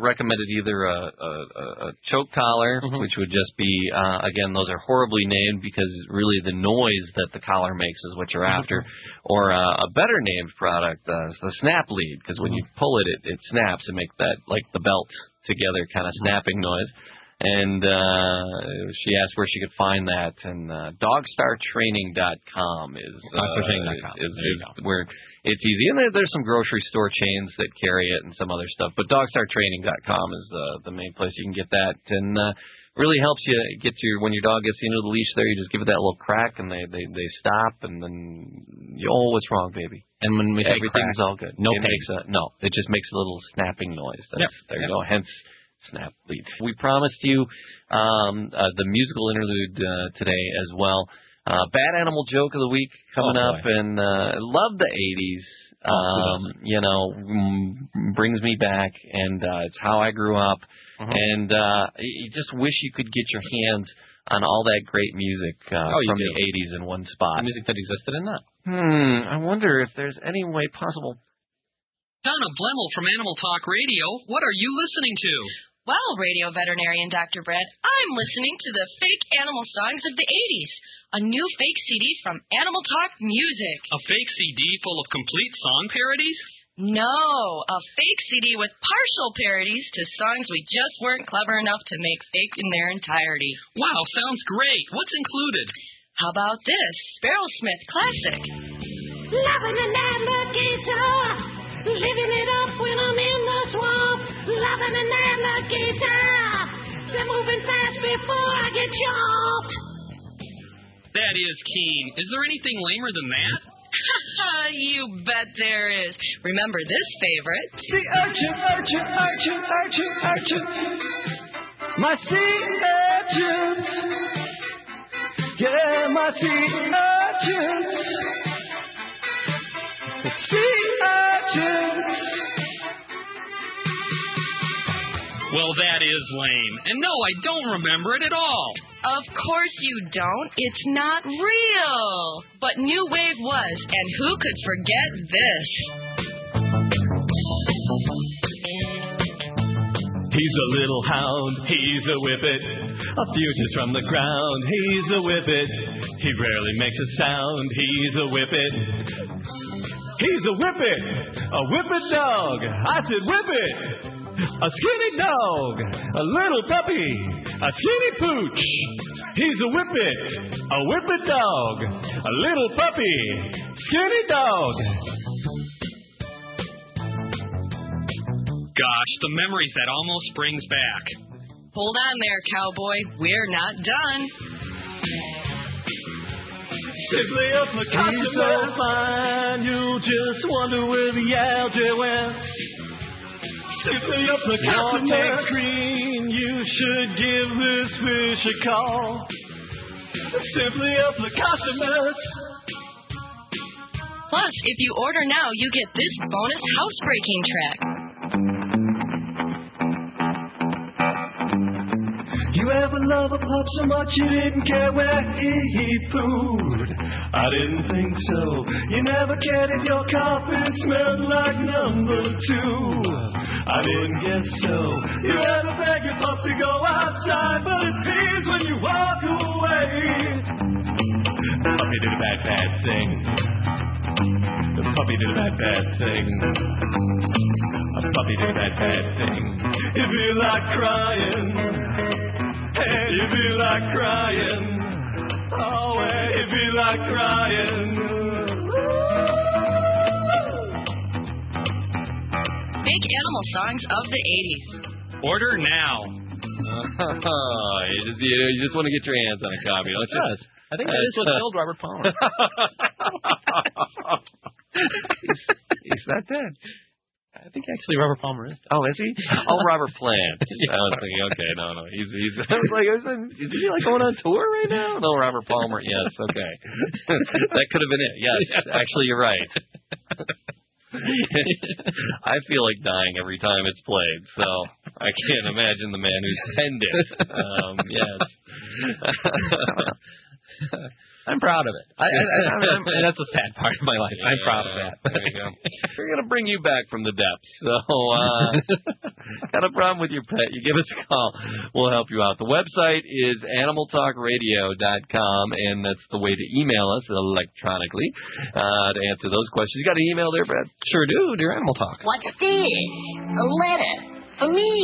recommended either a choke collar, which would just be, again, those are horribly named because really the noise that the collar makes is what you're after, or a better named product, the snap lead, because when you pull it, it snaps and makes that, like the belt together kind of snapping noise. And she asked where she could find that, and dogstartraining.com is where it's easy. And there's some grocery store chains that carry it and some other stuff, but dogstartraining.com is the main place you can get that, and really helps you get when your dog gets into the leash there, you just give it that little crack, and they stop, and then what's wrong, baby? And when we say everything's crack, all good. It just makes a little snapping noise. There you go. Hence snap lead. We promised you the musical interlude today as well. Bad Animal Joke of the Week coming up, and love the 80s. Brings me back, and it's how I grew up. And you just wish you could get your hands on all that great music from the 80s in one spot. The music that existed in that. I wonder if there's any way possible. Donna Blemmel from Animal Talk Radio. What are you listening to? Well, radio veterinarian Dr. Brad, I'm listening to the fake animal songs of the 80s, a new fake CD from Animal Talk Music. A fake CD full of complete song parodies? No, a fake CD with partial parodies to songs we just weren't clever enough to make fake in their entirety. Wow, sounds great. What's included? How about this? Sparrow Smith Classic. Loving an alligator, living it up when I'm in the swamp. Loving an alligator, they're moving fast before I get chomped. That is keen. Is there anything lamer than that? You bet there is. Remember this favorite? The urchin, urchin, urchin, urchin, urchin. My sea urchins. Yeah, my sea urchins. Sea urchins. Well, that is lame. And no, I don't remember it at all. Of course you don't. It's not real. But New Wave was, and who could forget this? He's a little hound, he's a whippet, a few inches from the ground, he's a whippet. He rarely makes a sound, he's a whippet. He's a whippet dog. I said whippet. A skinny dog, a little puppy, a skinny pooch. He's a whippet dog, a little puppy, skinny dog. Gosh, the memories that almost brings back. Hold on there, cowboy. We're not done. Simply a placosta. He's so fine, you'll just wonder where the algae went. Simply a placosta green, you should give this fish a call. Simply a placosta. Plus, if you order now, you get this bonus housebreaking track. You ever love a pup so much you didn't care where he pooed? I didn't think so. You never cared if your carpet smelled like number 2. I didn't guess so. You ever beg your pup to go outside, but it pees when you walk away. The puppy did a bad thing. The puppy did a bad thing. A puppy did a bad thing. You feel like crying. Hey, you feel like crying. Oh, hey, you feel like crying. Big animal songs of the 80s. Order now. You just want to get your hands on a copy, don't you? Yes. I think that is what killed Robert Palmer. He's not dead. I think actually Robert Palmer is dead. Oh, is he? Oh, Robert Plant. I was thinking, okay, no. He's I was like, is he like going on tour right now? No, Robert Palmer. Yes, okay. That could have been it. Yes, actually, you're right. I feel like dying every time it's played, so I can't imagine the man who's penned it. Yes. I'm proud of it. That's a sad part of my life. Yeah, I'm proud of that. There you go. We're going to bring you back from the depths. So, got a problem with your pet, you give us a call. We'll help you out. The website is animaltalkradio.com, and that's the way to email us electronically to answer those questions. You got an email there, Brad? Sure do, dear Animal Talk. What's this? A letter for me.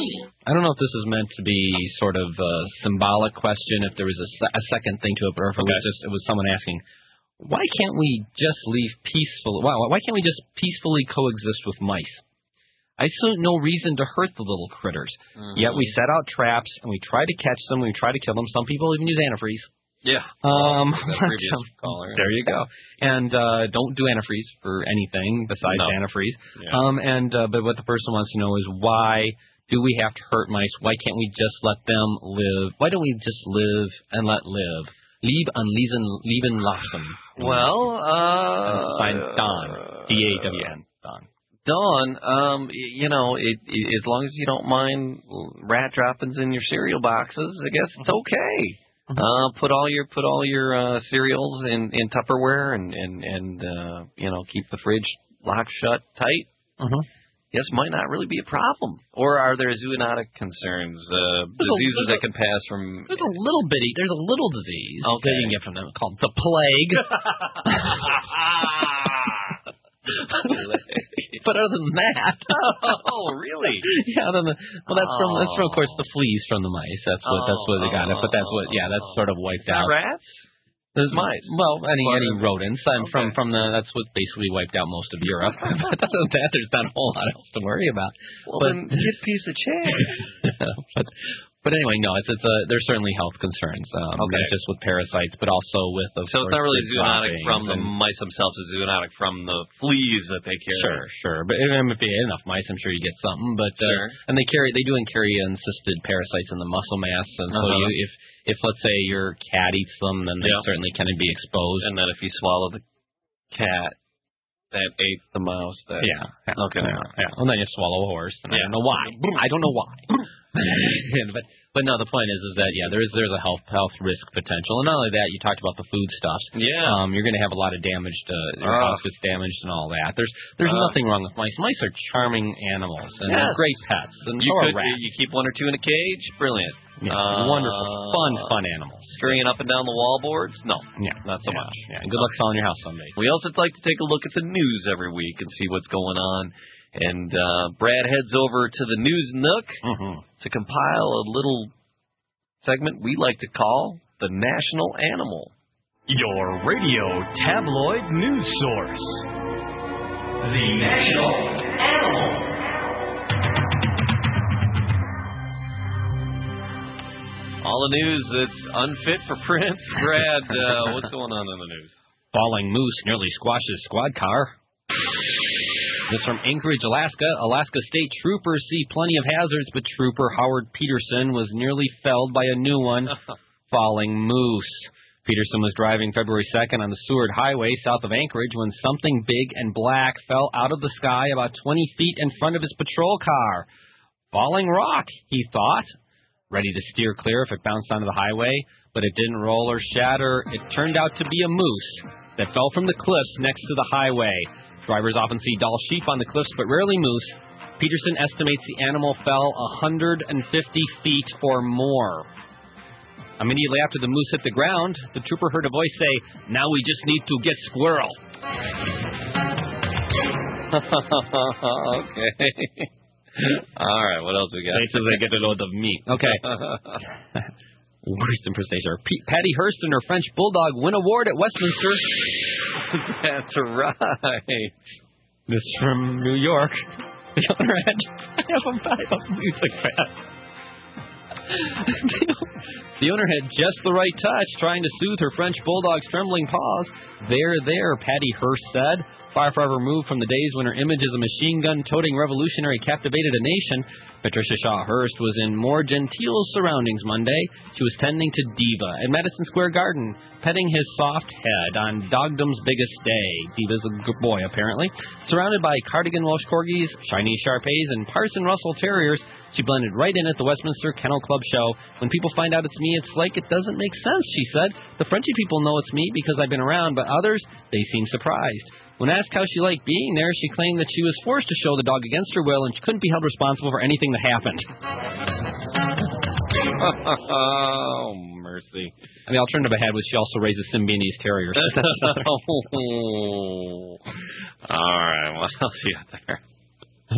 I don't know if this is meant to be sort of a symbolic question, if there was a second thing to it, or if it was someone asking, why can't we just why can't we just peacefully coexist with mice? I see no reason to hurt the little critters. Yet we set out traps and we try to catch them, we try to kill them. Some people even use antifreeze. Yeah. That previous caller. There you go. And don't do antifreeze for anything besides antifreeze. Yeah. But what the person wants to know is, why do we have to hurt mice? Why can't we just let them live? Why don't we just live and let live? Lieb and lieben lassen. Well, signed Don. D-A-W-N. Don. Don, as long as you don't mind rat droppings in your cereal boxes, I guess it's okay. Put all your cereals in Tupperware and keep the fridge locked shut tight. Yes, might not really be a problem. Or are there zoonotic concerns, diseases that can pass from? There's a little disease that you can get from them called the plague. But other than that, oh really? Yeah. That's from of course the fleas from the mice. That's what they got it. But that's sort of wiped out. Rats? There's mice. Well, any rodents. That's what basically wiped out most of Europe. But other than that, there's not a whole lot else to worry about. Well, then get a piece of change. But anyway, no, there's certainly health concerns, not just with parasites, but also with So it's not really zoonotic from the mice themselves; it's zoonotic from the fleas that they carry. Sure. But if you had enough mice, I'm sure you get something. But and they do carry encysted parasites in the muscle mass, and so if let's say your cat eats them, then they certainly can be exposed. And then if you swallow the cat that ate the mouse, Okay. Yeah. Well, then you swallow a horse. And I don't know why. But no, the point is that there's a health risk potential, and not only that, you talked about the foodstuffs. Yeah, you're going to have a lot of damaged. Your house gets damaged and all that. There's nothing wrong with mice. Mice are charming animals and they're great pets. And rats. You keep one or two in a cage, brilliant. Yeah, wonderful, fun animals. Scurrying up and down the wall boards? No, not so much. Yeah, good luck selling your house someday. We also like to take a look at the news every week and see what's going on. And Brad heads over to the News Nook to compile a little segment we like to call the National Animal. Your radio tabloid news source. The National Animal. All the news that's unfit for print. Brad, what's going on in the news? Falling moose nearly squashes squad car. This from Anchorage, Alaska. Alaska state troopers see plenty of hazards, but Trooper Howard Peterson was nearly felled by a new one, falling moose. Peterson was driving February 2nd on the Seward Highway south of Anchorage when something big and black fell out of the sky about 20 feet in front of his patrol car. Falling rock, he thought, ready to steer clear if it bounced onto the highway, but it didn't roll or shatter. It turned out to be a moose that fell from the cliffs next to the highway. Drivers often see dull sheep on the cliffs, but rarely moose. Peterson estimates the animal fell 150 feet or more. Immediately after the moose hit the ground, the trooper heard a voice say, "Now we just need to get squirrel." Okay. All right, what else we got? They said they get a load of meat. Okay. Worst impersonation. Patty Hearst and her French Bulldog win award at Westminster. That's right. This from New York. The owner had music fast. The owner had just the right touch, trying to soothe her French Bulldog's trembling paws. There, Patty Hearst said. Far removed from the days when her image as a machine gun-toting revolutionary captivated a nation, Patricia Shaw Hearst was in more genteel surroundings Monday. She was tending to Diva at Madison Square Garden, petting his soft head on Dogdom's biggest day. Diva's a good boy, apparently. Surrounded by cardigan Welsh Corgis, Chinese Shar-Peis, and Parson Russell Terriers, she blended right in at the Westminster Kennel Club show. When people find out it's me, it's like it doesn't make sense, she said. The Frenchy people know it's me because I've been around, but others, they seem surprised. When asked how she liked being there, she claimed that she was forced to show the dog against her will and she couldn't be held responsible for anything that happened. Oh, mercy. And the alternative I had was she also raises Symbionese terriers. All right, what else you got there? Go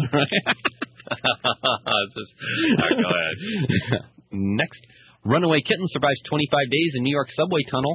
ahead. Next. Runaway kitten survives 25 days in New York subway tunnel.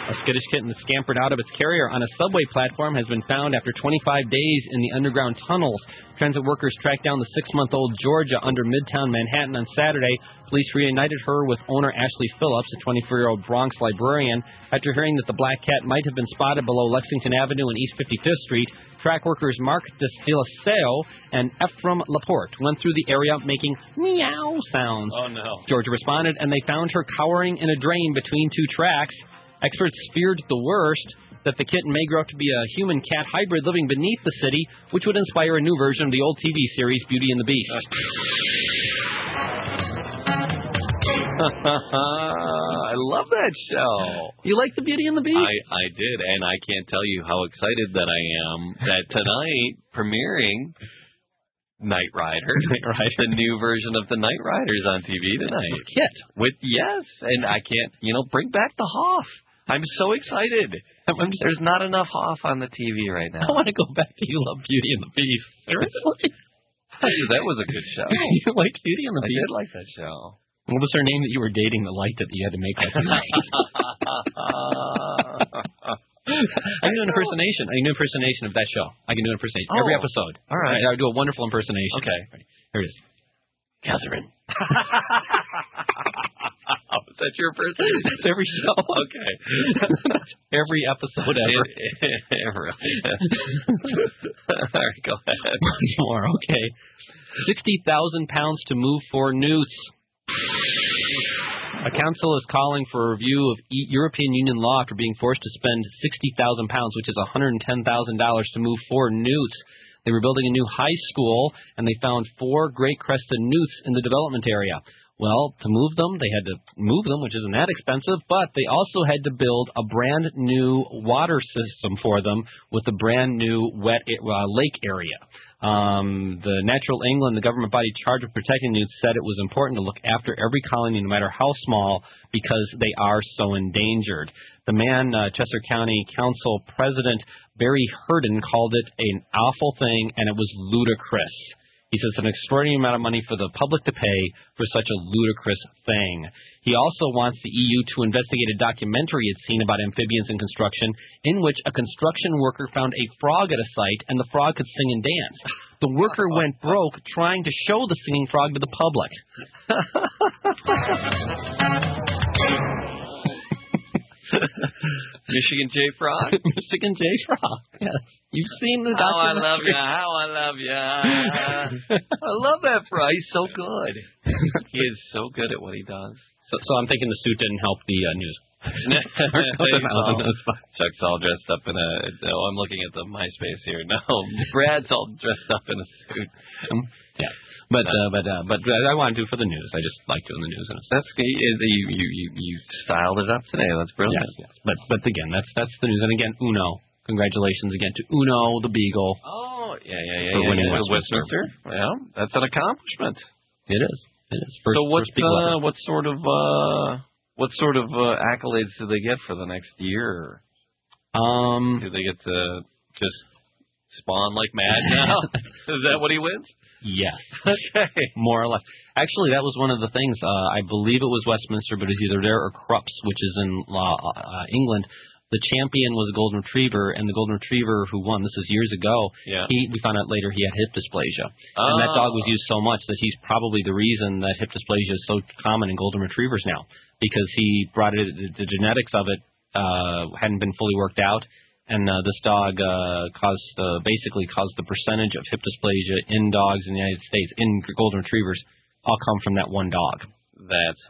A skittish kitten scampered out of its carrier on a subway platform has been found after 25 days in the underground tunnels. Transit workers tracked down the 6-month-old Georgia under Midtown Manhattan on Saturday. Police reunited her with owner Ashley Phillips, a 24-year-old Bronx librarian. After hearing that the black cat might have been spotted below Lexington Avenue and East 55th Street, track workers Mark Destilaceo and Ephraim Laporte went through the area making meow sounds. Oh, no. Georgia responded, and they found her cowering in a drain between two tracks. Experts feared the worst, that the kitten may grow up to be a human-cat hybrid living beneath the city, which would inspire a new version of the old TV series Beauty and the Beast. I love that show. You like the Beauty and the Beast? I did, and I can't tell you how excited that I am that tonight, premiering Knight Rider, the new version of the Knight Riders on TV tonight. Yes, and I can't, bring back the Hoff. I'm so excited. There's not enough Hoff on the TV right now. I want to go back to You Love Beauty and the Beast. Seriously? That was a good show. You liked Beauty and the Beast? I did like that show. What was her name that you were dating, the light that you had to make that tonight? I can do an impersonation. I can do an impersonation of that show. I can do an impersonation every episode. All right. I would do a wonderful impersonation. Okay. Here it is. Catherine. Is that your impersonation? That's every show. Okay. Every episode ever. All right, go ahead. Once more, okay. 60,000 pounds to move for newts. A council is calling for a review of European Union law after being forced to spend 60,000 pounds, which is $110,000, to move 4 newts. They were building a new high school, and they found 4 great crested newts in the development area. Well, to move them, they had to move them, which isn't that expensive, but they also had to build a brand new water system for them with a brand new wet lake area. The Natural England, the government body charged with protecting newts, said it was important to look after every colony, no matter how small, because they are so endangered. The man, Chester County Council President Barry Hurden, called it an awful thing, and it was ludicrous. He says it's an extraordinary amount of money for the public to pay for such a ludicrous thing. He also wants the EU to investigate a documentary it's seen about amphibians in construction, in which a construction worker found a frog at a site, and the frog could sing and dance. The worker went broke trying to show the singing frog to the public. Michigan J. Frog? Michigan J. Frog, yes. You've seen the documentary. How I love ya. I love that frog. He's so good. He is so good at what he does. So I'm thinking the suit didn't help the news. Chuck's all dressed up in a... Oh, I'm looking at the MySpace here. No, Brad's all dressed up in a suit. Yeah. But I want to do for the news. I just like doing the news. That's you styled it up today. That's brilliant. Yes. But again, that's the news. And again, Uno. Congratulations again to Uno the Beagle. Oh, for winning Westminster. Yeah, that's an accomplishment. It is. So what sort of accolades do they get for the next year? Do they get to just spawn like mad now? Is that what he wins? Yes. Okay. More or less. Actually, that was one of the things. I believe it was Westminster, but it's either there or Crupps, which is in England. The champion was a golden retriever, and the golden retriever who won, this is years ago, we found out later he had hip dysplasia. And that dog was used so much that he's probably the reason that hip dysplasia is so common in golden retrievers now, because he brought it, the genetics of it hadn't been fully worked out, and this dog basically caused the percentage of hip dysplasia in dogs in the United States, in golden retrievers, all come from that one dog. That's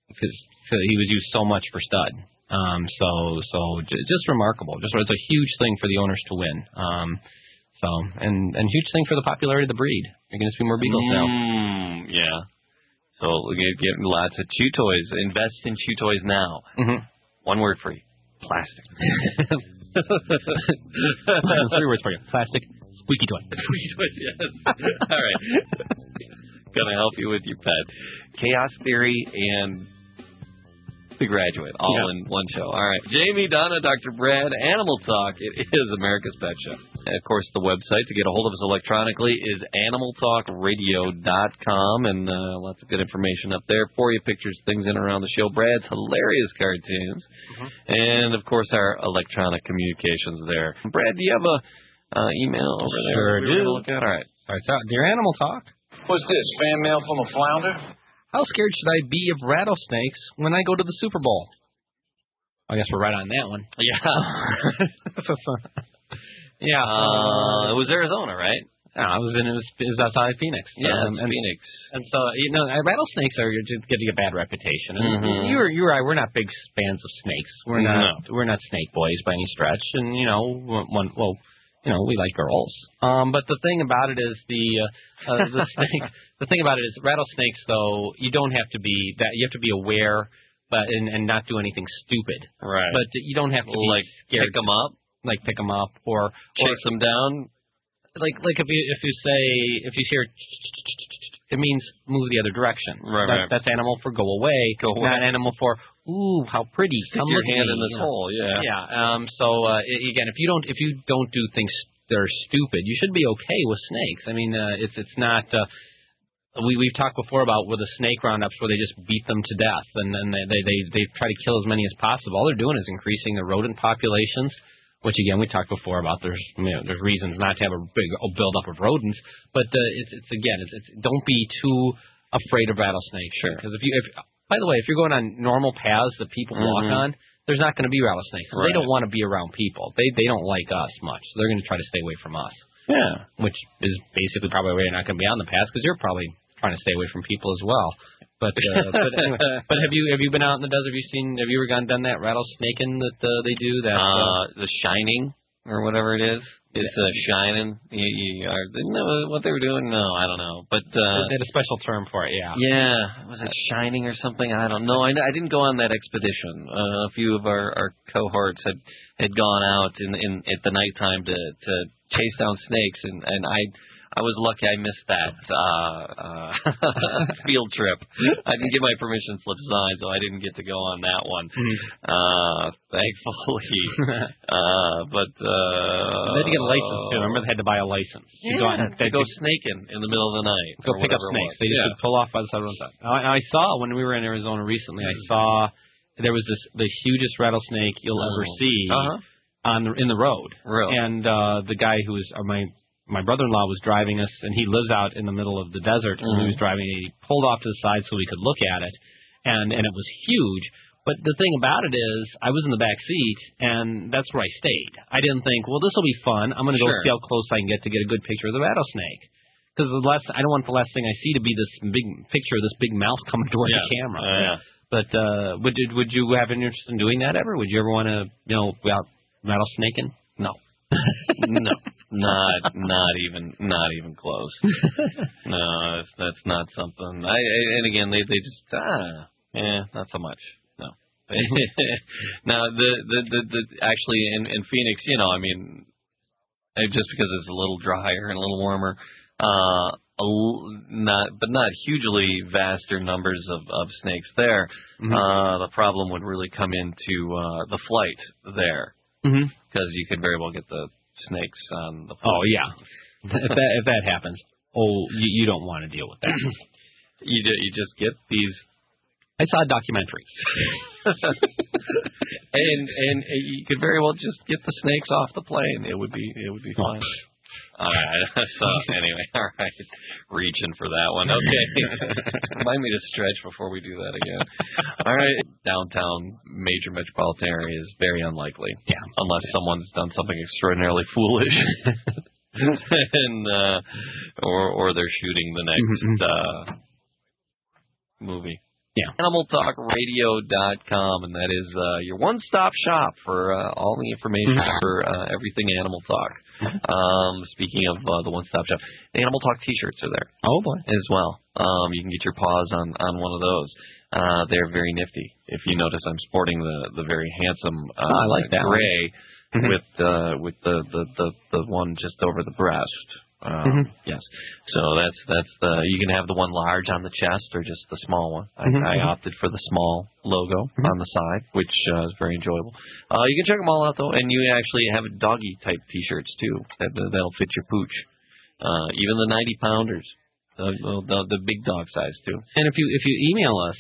because he was used so much for stud. So just remarkable. It's a huge thing for the owners to win. And huge thing for the popularity of the breed. You're going to see more beagles now. Yeah. So we're get lots of chew toys. Invest in chew toys now. Mm-hmm. One word for you: plastic. 3 words for you: plastic, squeaky toy. Squeaky toys. Yes. All right. Gonna help you with your pet. Chaos Theory and The Graduate, all in one show. All right. Jamie, Donna, Dr. Brad, Animal Talk. It is America's Pet Show. And of course, the website to get a hold of us electronically is animaltalkradio.com, and lots of good information up there for you. Pictures, things in and around the show. Brad's hilarious cartoons. And, of course, our electronic communications there. Brad, do you have a email over there? Sure do. Look at? All right. Dear Animal Talk. What's this, fan mail from a flounder? How scared should I be of rattlesnakes when I go to the Super Bowl? I guess we're right on that one. Yeah. Yeah. It was Arizona, right? No, it was outside Phoenix. Yeah, Phoenix. And so, rattlesnakes are just getting a bad reputation. And you're right. We're not big fans of snakes. We're not snake boys by any stretch. And we like girls. But the thing about it is the snake. The thing about it is rattlesnakes, though, you don't have to be that. You have to be aware, and not do anything stupid. Right. But you don't have to be scared. Pick them up, or chase them down. Like if you hear, it means move the other direction. Right. That's animal for go away. Not animal for ooh, how pretty. Stick your hand in this hole. Yeah. Yeah. Again, if you don't do things that are stupid, you should be okay with snakes. I mean, it's not. We've talked before about with the snake roundups where they just beat them to death, and then they try to kill as many as possible. All they're doing is increasing the rodent populations. Which again we talked before about. There's reasons not to have a big buildup of rodents, but it's don't be too afraid of rattlesnakes. Sure. Because by the way, if you're going on normal paths that people walk on, there's not going to be rattlesnakes. Right. They don't want to be around people. They don't like us much, so they're going to try to stay away from us. Yeah. Which is basically probably why you're not going to be on the paths because you're probably trying to stay away from people as well. But anyway, have you been out in the desert? Have you ever done that rattlesnaking that they do? The Shining or whatever it is. It's Shining. Didn't know what they were doing? No, I don't know. But they had a special term for it. Yeah. Yeah. Was it Shining or something? I don't know. I didn't go on that expedition. A few of our cohorts had gone out at the nighttime to chase down snakes, and I was lucky I missed that field trip. I didn't get my permission slip signed, so I didn't get to go on that one, thankfully. But they had to get a license, too. Remember, they had to buy a license. To go snaking in the middle of the night. Go pick up snakes. They just would pull off by the side of the road. I saw, when we were in Arizona recently, there was the hugest rattlesnake you'll ever see in the road. Really? And the guy who was my brother-in-law was driving us, and he lives out in the middle of the desert, and he was driving, and he pulled off to the side so we could look at it, and it was huge. But the thing about it is, I was in the back seat, and that's where I stayed. I didn't think, well, this will be fun. I'm going to go see how close I can get a good picture of the rattlesnake. Because I don't want the last thing I see to be this big picture of this big mouth coming toward the camera. But would you have an interest in doing that ever? Would you ever want to, go out rattlesnaking? No. No, not even close. No, that's not something. And again, they just not so much. No. Now the actually in Phoenix, just because it's a little drier and a little warmer. Not hugely vaster numbers of snakes there. The problem would really come into the flight there, because you could very well get the snakes on the flight. Oh yeah, if that happens, you don't want to deal with that. You just get these. I saw documentaries, and you could very well just get the snakes off the plane. It would be fine. All right. So anyway, all right. Reaching for that one. Okay. Remind me to stretch before we do that again. All right. Downtown major metropolitan area is very unlikely. Yeah. Unless someone's done something extraordinarily foolish. And or they're shooting the next movie. Yeah. AnimalTalkRadio.com, and that is your one-stop shop for all the information for everything Animal Talk. Speaking of the one-stop shop, the Animal Talk T-shirts are there. Oh boy, as well. You can get your paws on one of those. They're very nifty. If you notice, I'm sporting the very handsome I like that gray with the one just over the breast. Yes. So that's the. You can have the one large on the chest or just the small one. I opted for the small logo on the side, which is very enjoyable. You can check them all out though, and you actually have doggy type T-shirts too. That'll fit your pooch. Even the 90-pounders, the big dog size too. And if you email us,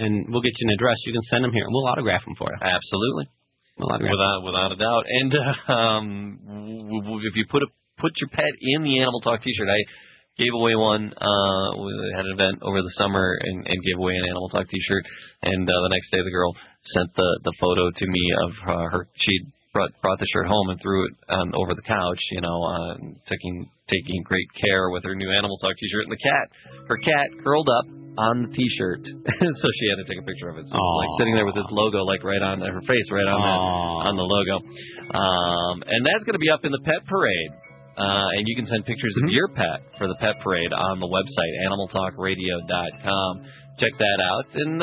and we'll get you an address, you can send them here, and we'll autograph them for you. Absolutely. Without a doubt. And if you put your pet in the Animal Talk T-shirt. I gave away one. We had an event over the summer and gave away an Animal Talk T-shirt. And the next day, the girl sent the photo to me of her. She brought the shirt home and threw it over the couch. Taking great care with her new Animal Talk T-shirt. And her cat curled up on the T-shirt, so she had to take a picture of it. So like sitting there with its logo, like right on her face, right on the logo. And that's going to be up in the Pet Parade. And you can send pictures of your pet for the Pet Parade on the website, AnimalTalkRadio.com. Check that out and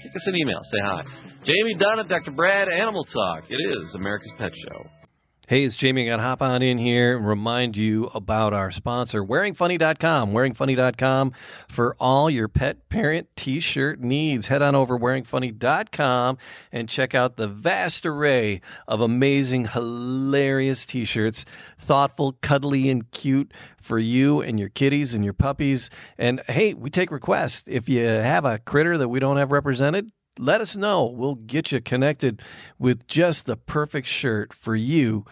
kick us an email. Say hi. Jamie, Donna, Dr. Brad, Animal Talk. It is America's Pet Show. Hey, it's Jamie. I got to hop on in here and remind you about our sponsor, WearingFunny.com. WearingFunny.com for all your pet parent T-shirt needs. Head on over WearingFunny.com and check out the vast array of amazing, hilarious T-shirts. Thoughtful, cuddly, and cute for you and your kitties and your puppies. And, hey, we take requests. If you have a critter that we don't have represented, let us know. We'll get you connected with just the perfect shirt for you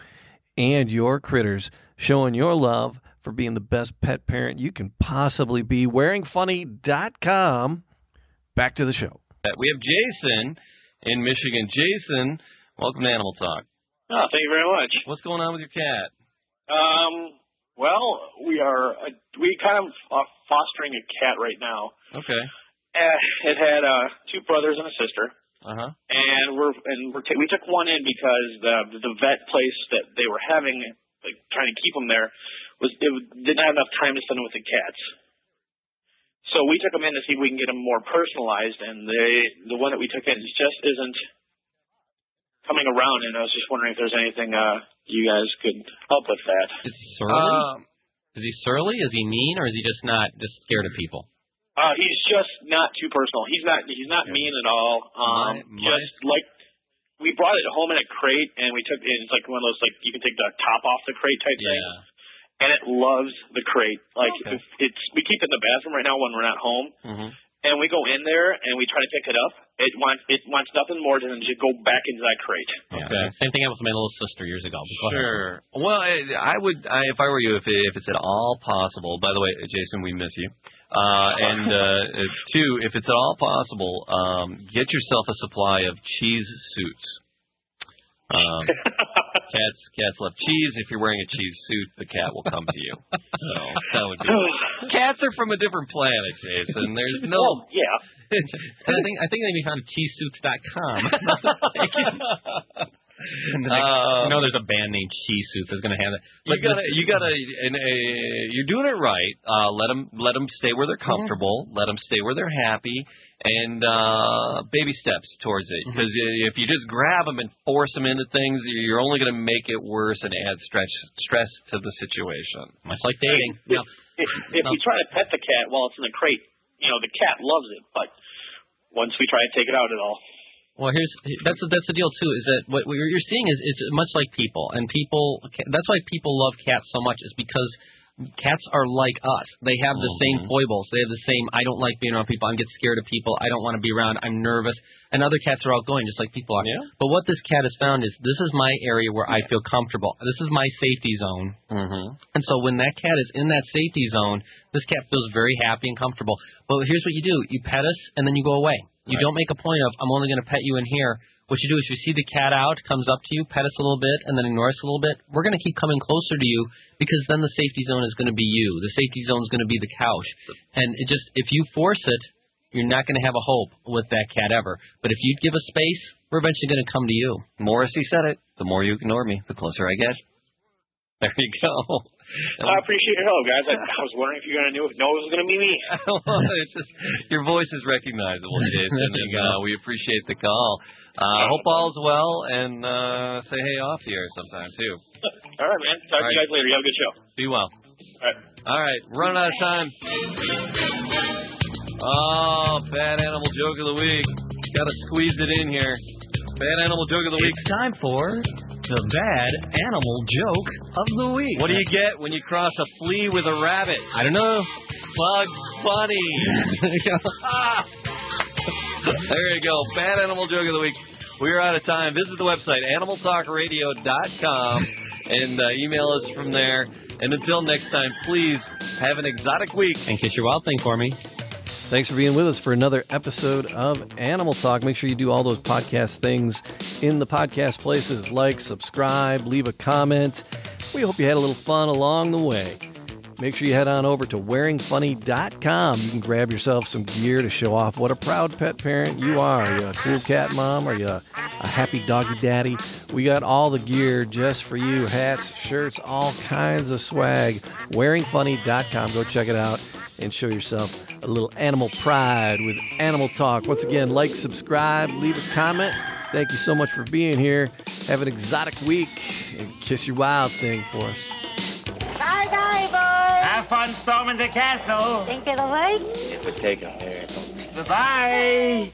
and your critters, showing your love for being the best pet parent you can possibly be. WearingFunny.com. Back to the show. We have Jason in Michigan. Jason, welcome to Animal Talk. Oh, thank you very much. What's going on with your cat? Well, we kind of fostering a cat right now. Okay. It had two brothers and a sister, and we took one in because the vet place that they were having, like trying to keep them there, didn't have enough time to spend with the cats. So we took them in to see if we can get them more personalized, and the one that we took in just isn't coming around. And I was just wondering if there's anything you guys could help with that. Is he surly? Is he surly? Is he mean, or is he just scared of people? He's just not too personal. He's not mean at all. Just like we brought it home in a crate, and we took it. It's like one of those, like, you can take the top off the crate type thing. And it loves the crate. Like we keep it in the bathroom right now when we're not home. And we go in there and we try to pick it up. It wants nothing more than to go back into that crate. Okay. Same thing happened with my little sister years ago. Sure. Well, I would, if I were you, if it's at all possible. By the way, Jason, we miss you. And two, if it's at all possible, get yourself a supply of cheese suits. Cats love cheese. If you're wearing a cheese suit, the cat will come to you. So that would be. Cats are from a different planet, Jason. There's no. Well, yeah. And I think they can be found at cheesesuits.com. There's a band named Cheese Suits that's going to have it. But you're doing it right. Let them stay where they're comfortable. Let them stay where they're happy. And baby steps towards it. Because if you just grab them and force them into things, you're only going to make it worse and add stress to the situation. Much like dating. If you try to pet the cat while it's in the crate, the cat loves it. But once we try to take it out, it all. Well, that's the deal too. Is that what you're seeing is it's much like people, and that's why people love cats so much. Is because cats are like us. They have the same foibles. They have the same. I don't like being around people. I get scared of people. I don't want to be around. I'm nervous. And other cats are outgoing, just like people are. Yeah. But what this cat has found is this is my area where I feel comfortable. This is my safety zone. And so when that cat is in that safety zone, this cat feels very happy and comfortable. But here's what you do: you pet us, and then you go away. You don't make a point of, I'm only going to pet you in here. What you do is you see the cat out, comes up to you, pet us a little bit, and then ignore us a little bit. We're going to keep coming closer to you because then the safety zone is going to be you. The safety zone is going to be the couch. And if you force it, you're not going to have a hope with that cat ever. But if you give us space, we're eventually going to come to you. Morrissey said it. The more you ignore me, the closer I get. There you go. I appreciate your help, guys. I was wondering if you were going to know it was going to be me. It's just your voice is recognizable, Jason, and we appreciate the call. Hope all's well, and say hey off the air sometime, too. All right, man. Talk to you guys later. You have a good show. Be well. All right. Running out of time. Bad animal joke of the week. Got to squeeze it in here. Bad animal joke of the week. It's time for the bad animal joke of the week. What do you get when you cross a flea with a rabbit? I don't know. Bugs Bunny. There you go. Bad animal joke of the week. We're out of time. Visit the website, animaltalkradio.com, and email us from there. And until next time, please have an exotic week. And kiss your wild thing for me. Thanks for being with us for another episode of Animal Talk. Make sure you do all those podcast things in the podcast places. Like, subscribe, leave a comment. We hope you had a little fun along the way. Make sure you head on over to wearingfunny.com. You can grab yourself some gear to show off what a proud pet parent you are. Are you a cool cat mom? Are you a happy doggy daddy? We got all the gear just for you. Hats, shirts, all kinds of swag. Wearingfunny.com. Go check it out and show yourself a little animal pride with Animal Talk. Once again, like, subscribe, leave a comment. Thank you so much for being here. Have an exotic week and kiss your wild thing for us. Bye-bye, boys. Have fun storming the castle. Think it'll work? It would take a miracle. Bye-bye.